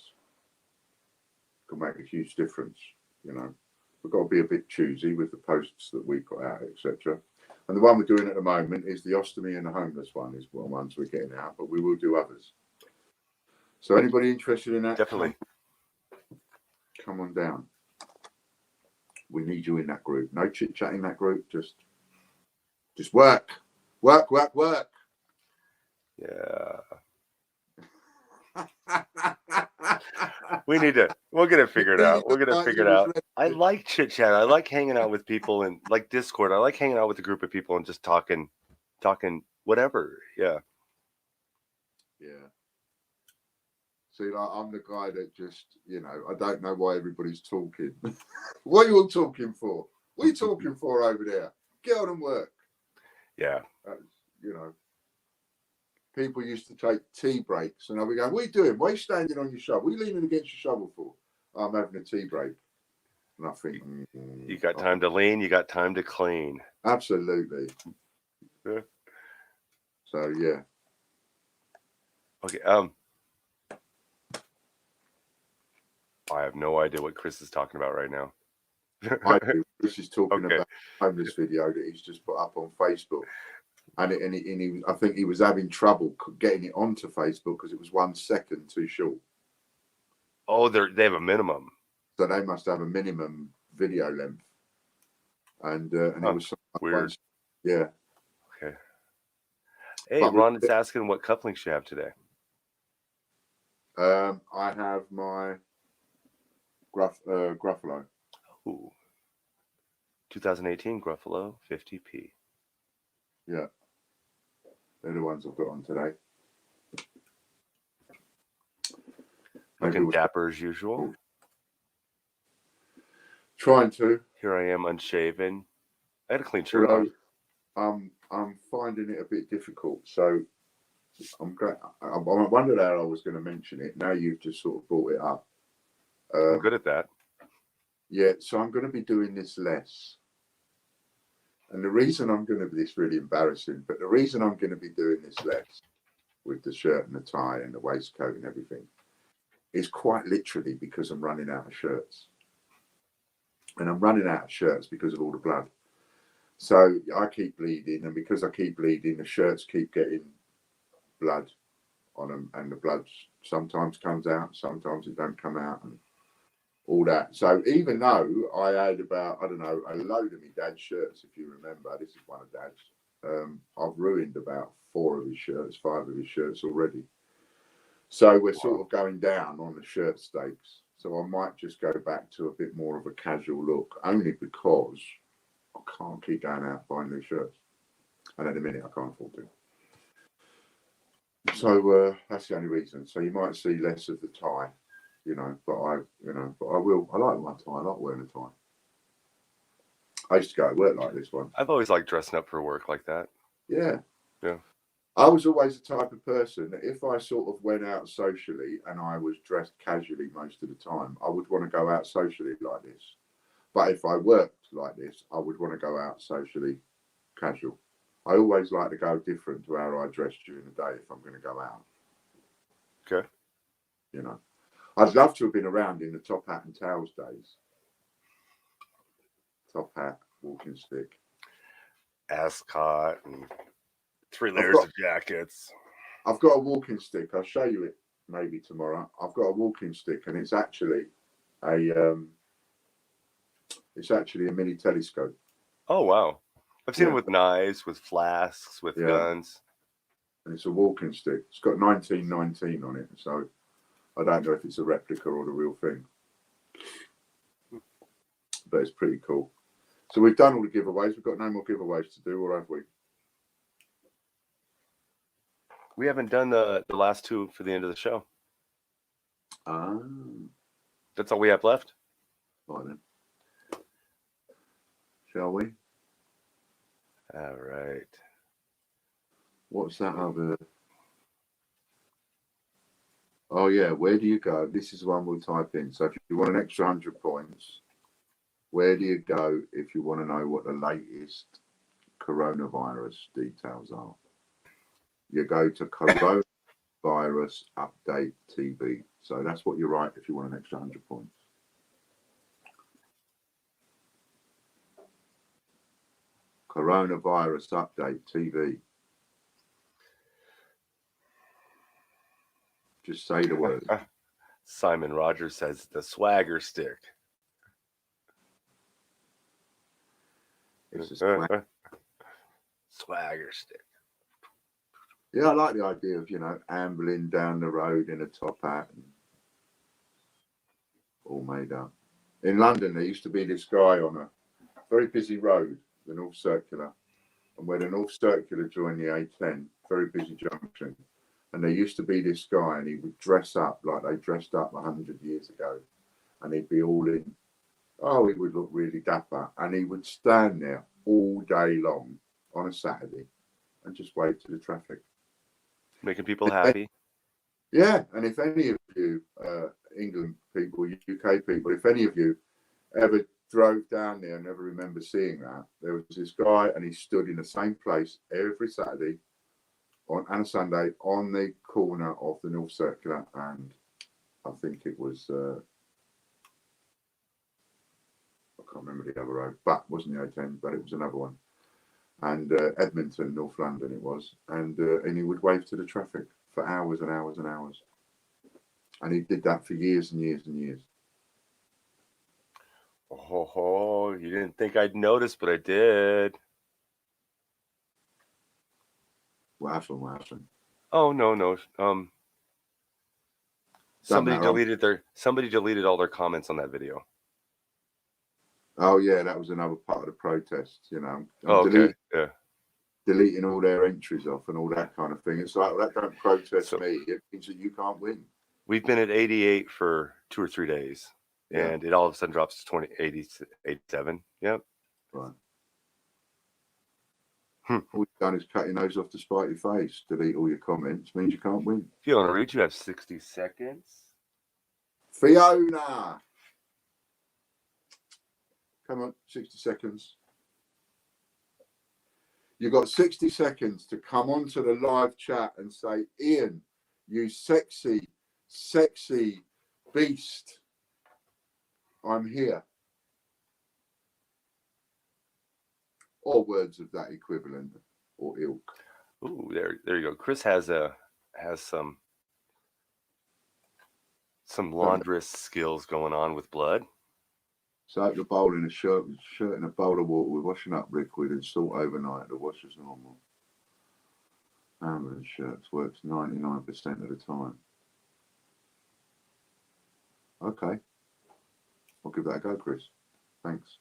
[SPEAKER 3] Could make a huge difference, you know. We've got to be a bit choosy with the posts that we put out, etc. And the one we're doing at the moment is the ostomy and the homeless one is one ones we're getting out, but we will do others. So anybody interested in that?
[SPEAKER 2] Definitely.
[SPEAKER 3] Come on down. We need you in that group. No chit chat in that group. Just work.
[SPEAKER 2] Yeah. We'll get it figured out. We'll get it figured out. I like chit chat. I like hanging out with people and like Discord. I like hanging out with a group of people and just talking whatever. Yeah.
[SPEAKER 3] Yeah. See, like, I'm the guy that just, you know, I don't know why everybody's talking. What are you all talking for? What are you talking for over there? Get on and work.
[SPEAKER 2] Yeah.
[SPEAKER 3] You know, people used to take tea breaks, and I'll be going, what are you doing? Why are you standing on your shovel? What are you leaning against your shovel for? I'm having a tea break. And I think,
[SPEAKER 2] you got time to lean, you got time to clean.
[SPEAKER 3] Absolutely.
[SPEAKER 2] Yeah.
[SPEAKER 3] So, yeah.
[SPEAKER 2] Okay. I have no idea what Chris is talking about right now.
[SPEAKER 3] I do. Chris is talking
[SPEAKER 2] Okay.
[SPEAKER 3] about a homeless video that he's just put up on Facebook. And I think he was having trouble getting it onto Facebook because it was 1 second too short.
[SPEAKER 2] Oh, they have a minimum.
[SPEAKER 3] So they must have a minimum video length. And it was
[SPEAKER 2] weird.
[SPEAKER 3] Yeah.
[SPEAKER 2] Okay. Hey, Ron is asking what cufflinks you have today.
[SPEAKER 3] I have my Gruffalo.
[SPEAKER 2] Ooh. 2018 Gruffalo 50p.
[SPEAKER 3] Yeah. They're the ones I've got on today.
[SPEAKER 2] Looking dapper as usual.
[SPEAKER 3] Trying to.
[SPEAKER 2] Here I am unshaven. I had a clean shirt on.
[SPEAKER 3] I'm finding it a bit difficult. So I wondered how I was going to mention it. Now you've just sort of brought it up.
[SPEAKER 2] I'm good at that.
[SPEAKER 3] Yeah, so I'm going to be doing this less. And the reason I'm going to be, this really embarrassing, but the reason I'm going to be doing this less with the shirt and the tie and the waistcoat and everything is quite literally because I'm running out of shirts. And I'm running out of shirts because of all the blood. So I keep bleeding, and because I keep bleeding, the shirts keep getting blood on them, and the blood sometimes comes out, sometimes it don't come out, and all that. So even though I had about, I don't know, a load of my dad's shirts, if you remember, this is one of Dad's, I've ruined about 5 of his shirts already. So we're sort of going down on the shirt stakes. So I might just go back to a bit more of a casual look, only because I can't keep going out buying new shirts. And at the minute, I can't afford to. So that's the only reason. So you might see less of the tie, you know, but I will. I like my tie. I like wearing a tie. I used to go to work like this one.
[SPEAKER 2] I've always liked dressing up for work like that.
[SPEAKER 3] Yeah.
[SPEAKER 2] Yeah.
[SPEAKER 3] I was always the type of person that if I sort of went out socially and I was dressed casually most of the time, I would want to go out socially like this. But if I worked like this, I would want to go out socially casual. I always like to go different to how I dress during the day if I'm going to go out.
[SPEAKER 2] Okay.
[SPEAKER 3] You know, I'd love to have been around in the top hat and towels days. Top hat, walking stick,
[SPEAKER 2] ascot, and 3 layers of jackets.
[SPEAKER 3] I've got a walking stick. I'll show you it maybe tomorrow. I've got a walking stick, and it's actually a mini telescope.
[SPEAKER 2] Oh wow! I've seen it with knives, with flasks, with guns.
[SPEAKER 3] And it's a walking stick. It's got 1919 on it, so I don't know if it's a replica or the real thing. But it's pretty cool. So we've done all the giveaways. We've got no more giveaways to do, or have we?
[SPEAKER 2] We haven't done the last 2 for the end of the show. That's all we have left.
[SPEAKER 3] Right then. Shall we?
[SPEAKER 2] All right.
[SPEAKER 3] What's that other? Oh yeah, where do you go? This is the one we'll type in. So if you want an extra 100 points, where do you go if you want to know what the latest coronavirus details are? You go to Coronavirus Update TV. So that's what you write if you want an extra 100 points. Coronavirus Update TV. Just say the word.
[SPEAKER 2] Simon Rogers says the swagger stick.
[SPEAKER 3] It's a swag.
[SPEAKER 2] Swagger stick.
[SPEAKER 3] Yeah, I like the idea of, ambling down the road in a top hat and all made up. In London, there used to be this guy on a very busy road, the North Circular. And where the North Circular joined the A10, very busy junction. And there used to be this guy, and he would dress up like they dressed up 100 years ago. And he'd be all in, he would look really dapper. And he would stand there all day long on a Saturday and just wait to the traffic.
[SPEAKER 2] Making people happy.
[SPEAKER 3] Yeah, and if any of you, England people, UK people, if any of you ever drove down there and never remember seeing that, there was this guy and he stood in the same place every Saturday and a Sunday on the corner of the North Circular, and I think it was, I can't remember the other road, but it wasn't the A10, but it was another one. And Edmonton, North London it was, and he would wave to the traffic for hours and hours and hours. And he did that for years and years and years.
[SPEAKER 2] Oh, you didn't think I'd notice, but I did.
[SPEAKER 3] What happened?
[SPEAKER 2] Oh, no. Somebody deleted all their comments on that video.
[SPEAKER 3] Oh yeah, that was another part of the protest,
[SPEAKER 2] Okay.
[SPEAKER 3] Deleting all their entries off and all that kind of thing. It's like, well, that don't protest me. It means that you can't win.
[SPEAKER 2] We've been at 88 for 2 or 3 days, and it all of a sudden drops to 87. Yep.
[SPEAKER 3] Right. All you've done is cut your nose off to spite your face. Delete all your comments means you can't win.
[SPEAKER 2] If you want to read, you have 60 seconds.
[SPEAKER 3] Fiona! Come on, 60 seconds. You've got 60 seconds to come onto the live chat and say, Ian, you sexy beast, I'm here. Or words of that equivalent or ilk.
[SPEAKER 2] Ooh, there you go. Chris has some laundress skills going on with blood.
[SPEAKER 3] Soak the bowl in a shirt in a bowl of water with washing up liquid and salt overnight. The wash is normal. Ambulance shirts works 99% of the time. Okay. I'll give that a go, Chris. Thanks.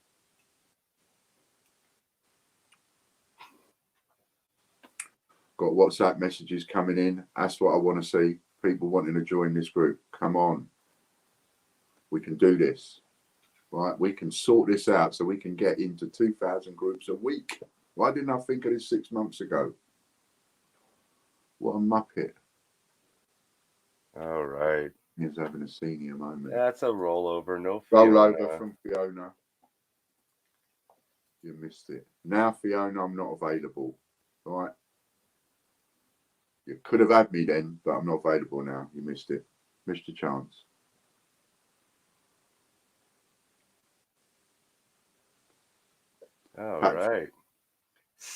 [SPEAKER 3] Got WhatsApp messages coming in. That's what I want to see. People wanting to join this group. Come on. We can do this. Right? We can sort this out so we can get into 2,000 groups a week. Why didn't I think of this 6 months ago? What a muppet.
[SPEAKER 2] All right.
[SPEAKER 3] He's having a senior moment.
[SPEAKER 2] That's a rollover. No
[SPEAKER 3] rollover from Fiona. You missed it. Now, Fiona, I'm not available. Right? You could have had me then, but I'm not available now. You missed it. Missed your chance.
[SPEAKER 2] All right.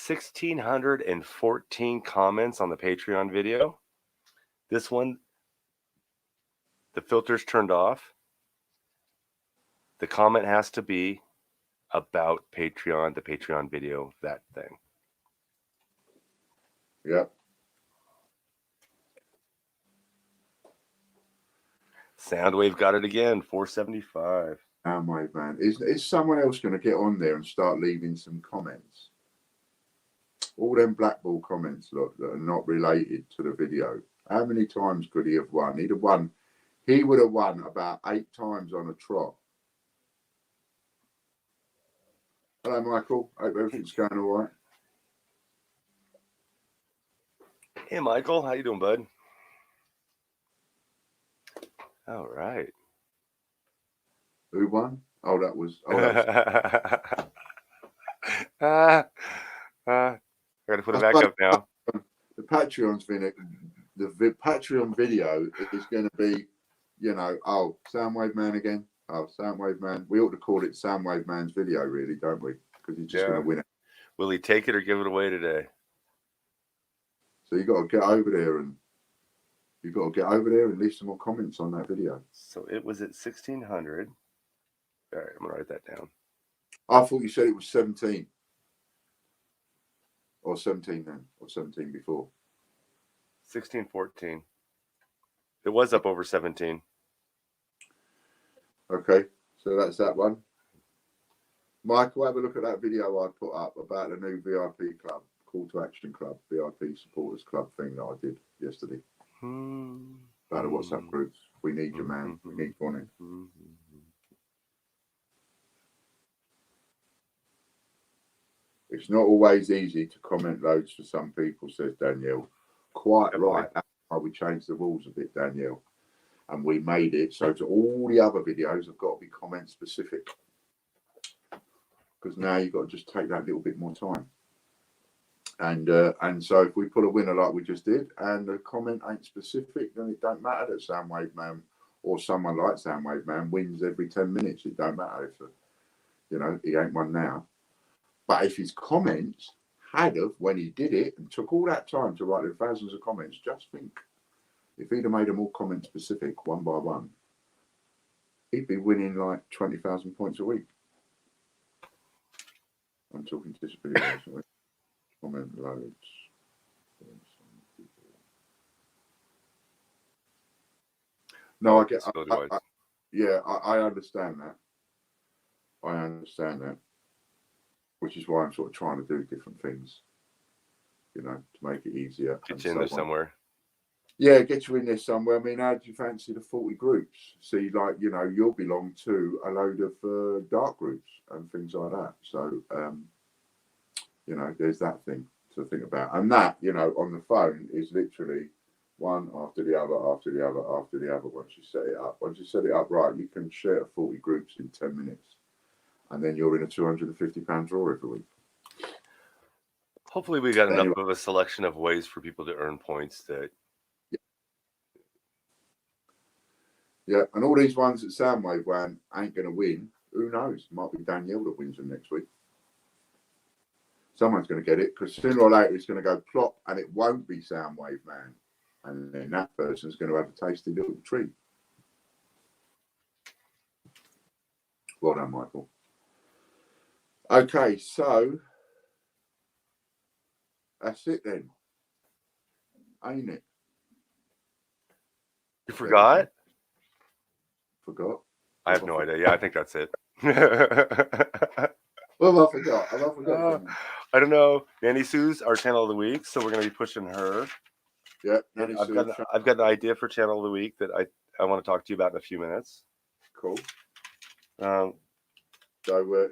[SPEAKER 2] 1,614 comments on the Patreon video. This one, the filter's turned off. The comment has to be about Patreon, the Patreon video, that thing.
[SPEAKER 3] Yep.
[SPEAKER 2] Soundwave got it again, 475.
[SPEAKER 3] Soundwave, man. Is someone else going to get on there and start leaving some comments? All them blackball comments, look, that are not related to the video. How many times could he have won? He'd have won. He would have won about 8 times on a trot. Hello, Michael. Hope everything's going all right.
[SPEAKER 2] Hey, Michael. How you doing, bud? All right.
[SPEAKER 3] Who won? Oh, that was.
[SPEAKER 2] I got to put it back up now.
[SPEAKER 3] The Patreon's been Patreon video is going to be, you know, oh, Soundwave Man again. Oh, Soundwave Man. We ought to call it Soundwave Man's video, really, don't we? Because he's just going to win it.
[SPEAKER 2] Will he take it or give it away today?
[SPEAKER 3] So you got to get over there and leave some more comments on that video.
[SPEAKER 2] So it was at 1600. All right, I'm gonna write that down.
[SPEAKER 3] I thought you said it was 17. Or 17 then, or 17 before.
[SPEAKER 2] 1614. It was up over 17.
[SPEAKER 3] Okay, so that's that one. Michael, have a look at that video I put up about the new VIP club, Call to Action Club, VIP Supporters Club thing that I did yesterday. About the WhatsApp groups. We need you, man. We need you on it. It's not always easy to comment loads for some people, says Danielle. Quite right. That's why we changed the rules a bit, Danielle. And we made it so to all the other videos have got to be comment specific. Because now you've got to just take that little bit more time. And so if we put a winner like we just did and the comment ain't specific, then it don't matter that Soundwave Man or someone like Soundwave Man wins every 10 minutes. It don't matter if, you know, he ain't one now. But if his comments had of when he did it and took all that time to write the thousands of comments, just think if he'd have made them all comment specific one by one, he'd be winning like 20,000 points a week. I'm talking disability recently. Comment loads. No, I get. I understand that. I understand that. Which is why I'm sort of trying to do different things, you know, to make it easier.
[SPEAKER 2] Get you in there somewhere.
[SPEAKER 3] Yeah, get you in there somewhere. I mean, how do you fancy the 40 groups? See, like, you know, you'll belong to a load of dark groups and things like that. So, you know, there's that thing to think about. And that, you know, on the phone is literally one after the other, after the other, after the other. Once you set it up, right, you can share 40 groups in 10 minutes. And then you're in a £250 draw every week.
[SPEAKER 2] Hopefully we got enough of a selection of ways for people to earn points that...
[SPEAKER 3] Yeah, and all these ones that Soundwave Man ain't going to win, who knows? Might be Danielle that wins them next week. Someone's going to get it, because sooner or later it's going to go plop, and it won't be Soundwave Man. And then that person's going to have a tasty little treat. Well done, Michael. Okay, so that's it then, ain't it?
[SPEAKER 2] You forgot?
[SPEAKER 3] Forgot.
[SPEAKER 2] I have no idea. Yeah, I think that's it.
[SPEAKER 3] Well, I forgot.
[SPEAKER 2] I don't know. Nanny Sue's our channel of the week, so we're going to be pushing her.
[SPEAKER 3] Yeah,
[SPEAKER 2] I've got an idea for channel of the week that I want to talk to you about in a few minutes.
[SPEAKER 3] Cool. So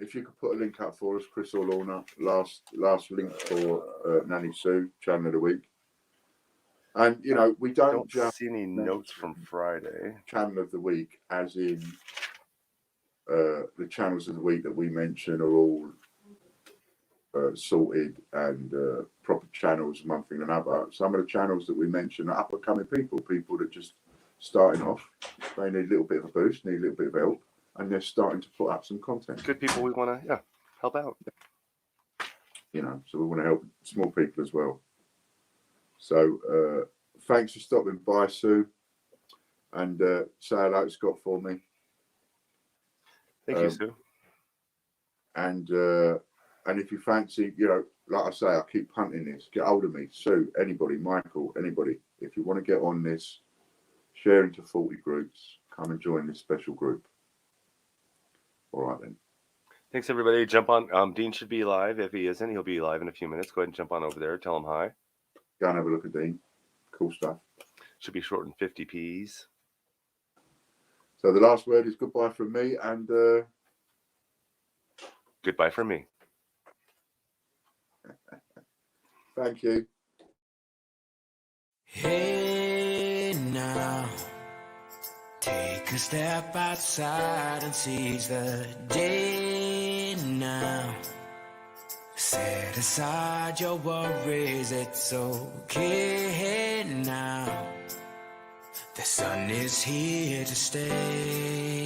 [SPEAKER 3] if you could put a link up for us, Chris or Lorna, last link for Nanny Sue, channel of the week. And, you know, we don't just
[SPEAKER 2] see any notes from Friday.
[SPEAKER 3] Channel of the week, as in the channels of the week that we mention are all sorted and proper channels, one thing and another. Some of the channels that we mention are up-and-coming people that just starting off. They need a little bit of a boost, need a little bit of help. And they're starting to put up some content.
[SPEAKER 2] Good people we want to help out.
[SPEAKER 3] You know, so we want to help small people as well. So thanks for stopping by, Sue. And say hello to Scott for me.
[SPEAKER 2] Thank you, Sue.
[SPEAKER 3] And if you fancy, you know, like I say, I keep punting this. Get hold of me, Sue, anybody, Michael, anybody. If you want to get on this, share into 40 groups, come and join this special group. All right, then.
[SPEAKER 2] Thanks, everybody. Jump on. Dean should be live. If he isn't, he'll be live in a few minutes. Go ahead and jump on over there. Tell him hi.
[SPEAKER 3] Go and have a look at Dean. Cool stuff.
[SPEAKER 2] Should be short in 50p's.
[SPEAKER 3] So the last word is goodbye from me and...
[SPEAKER 2] goodbye from me.
[SPEAKER 3] Thank you.
[SPEAKER 1] Hey now, take a step outside and seize the day now. Set aside your worries, it's okay now. The sun is here to stay.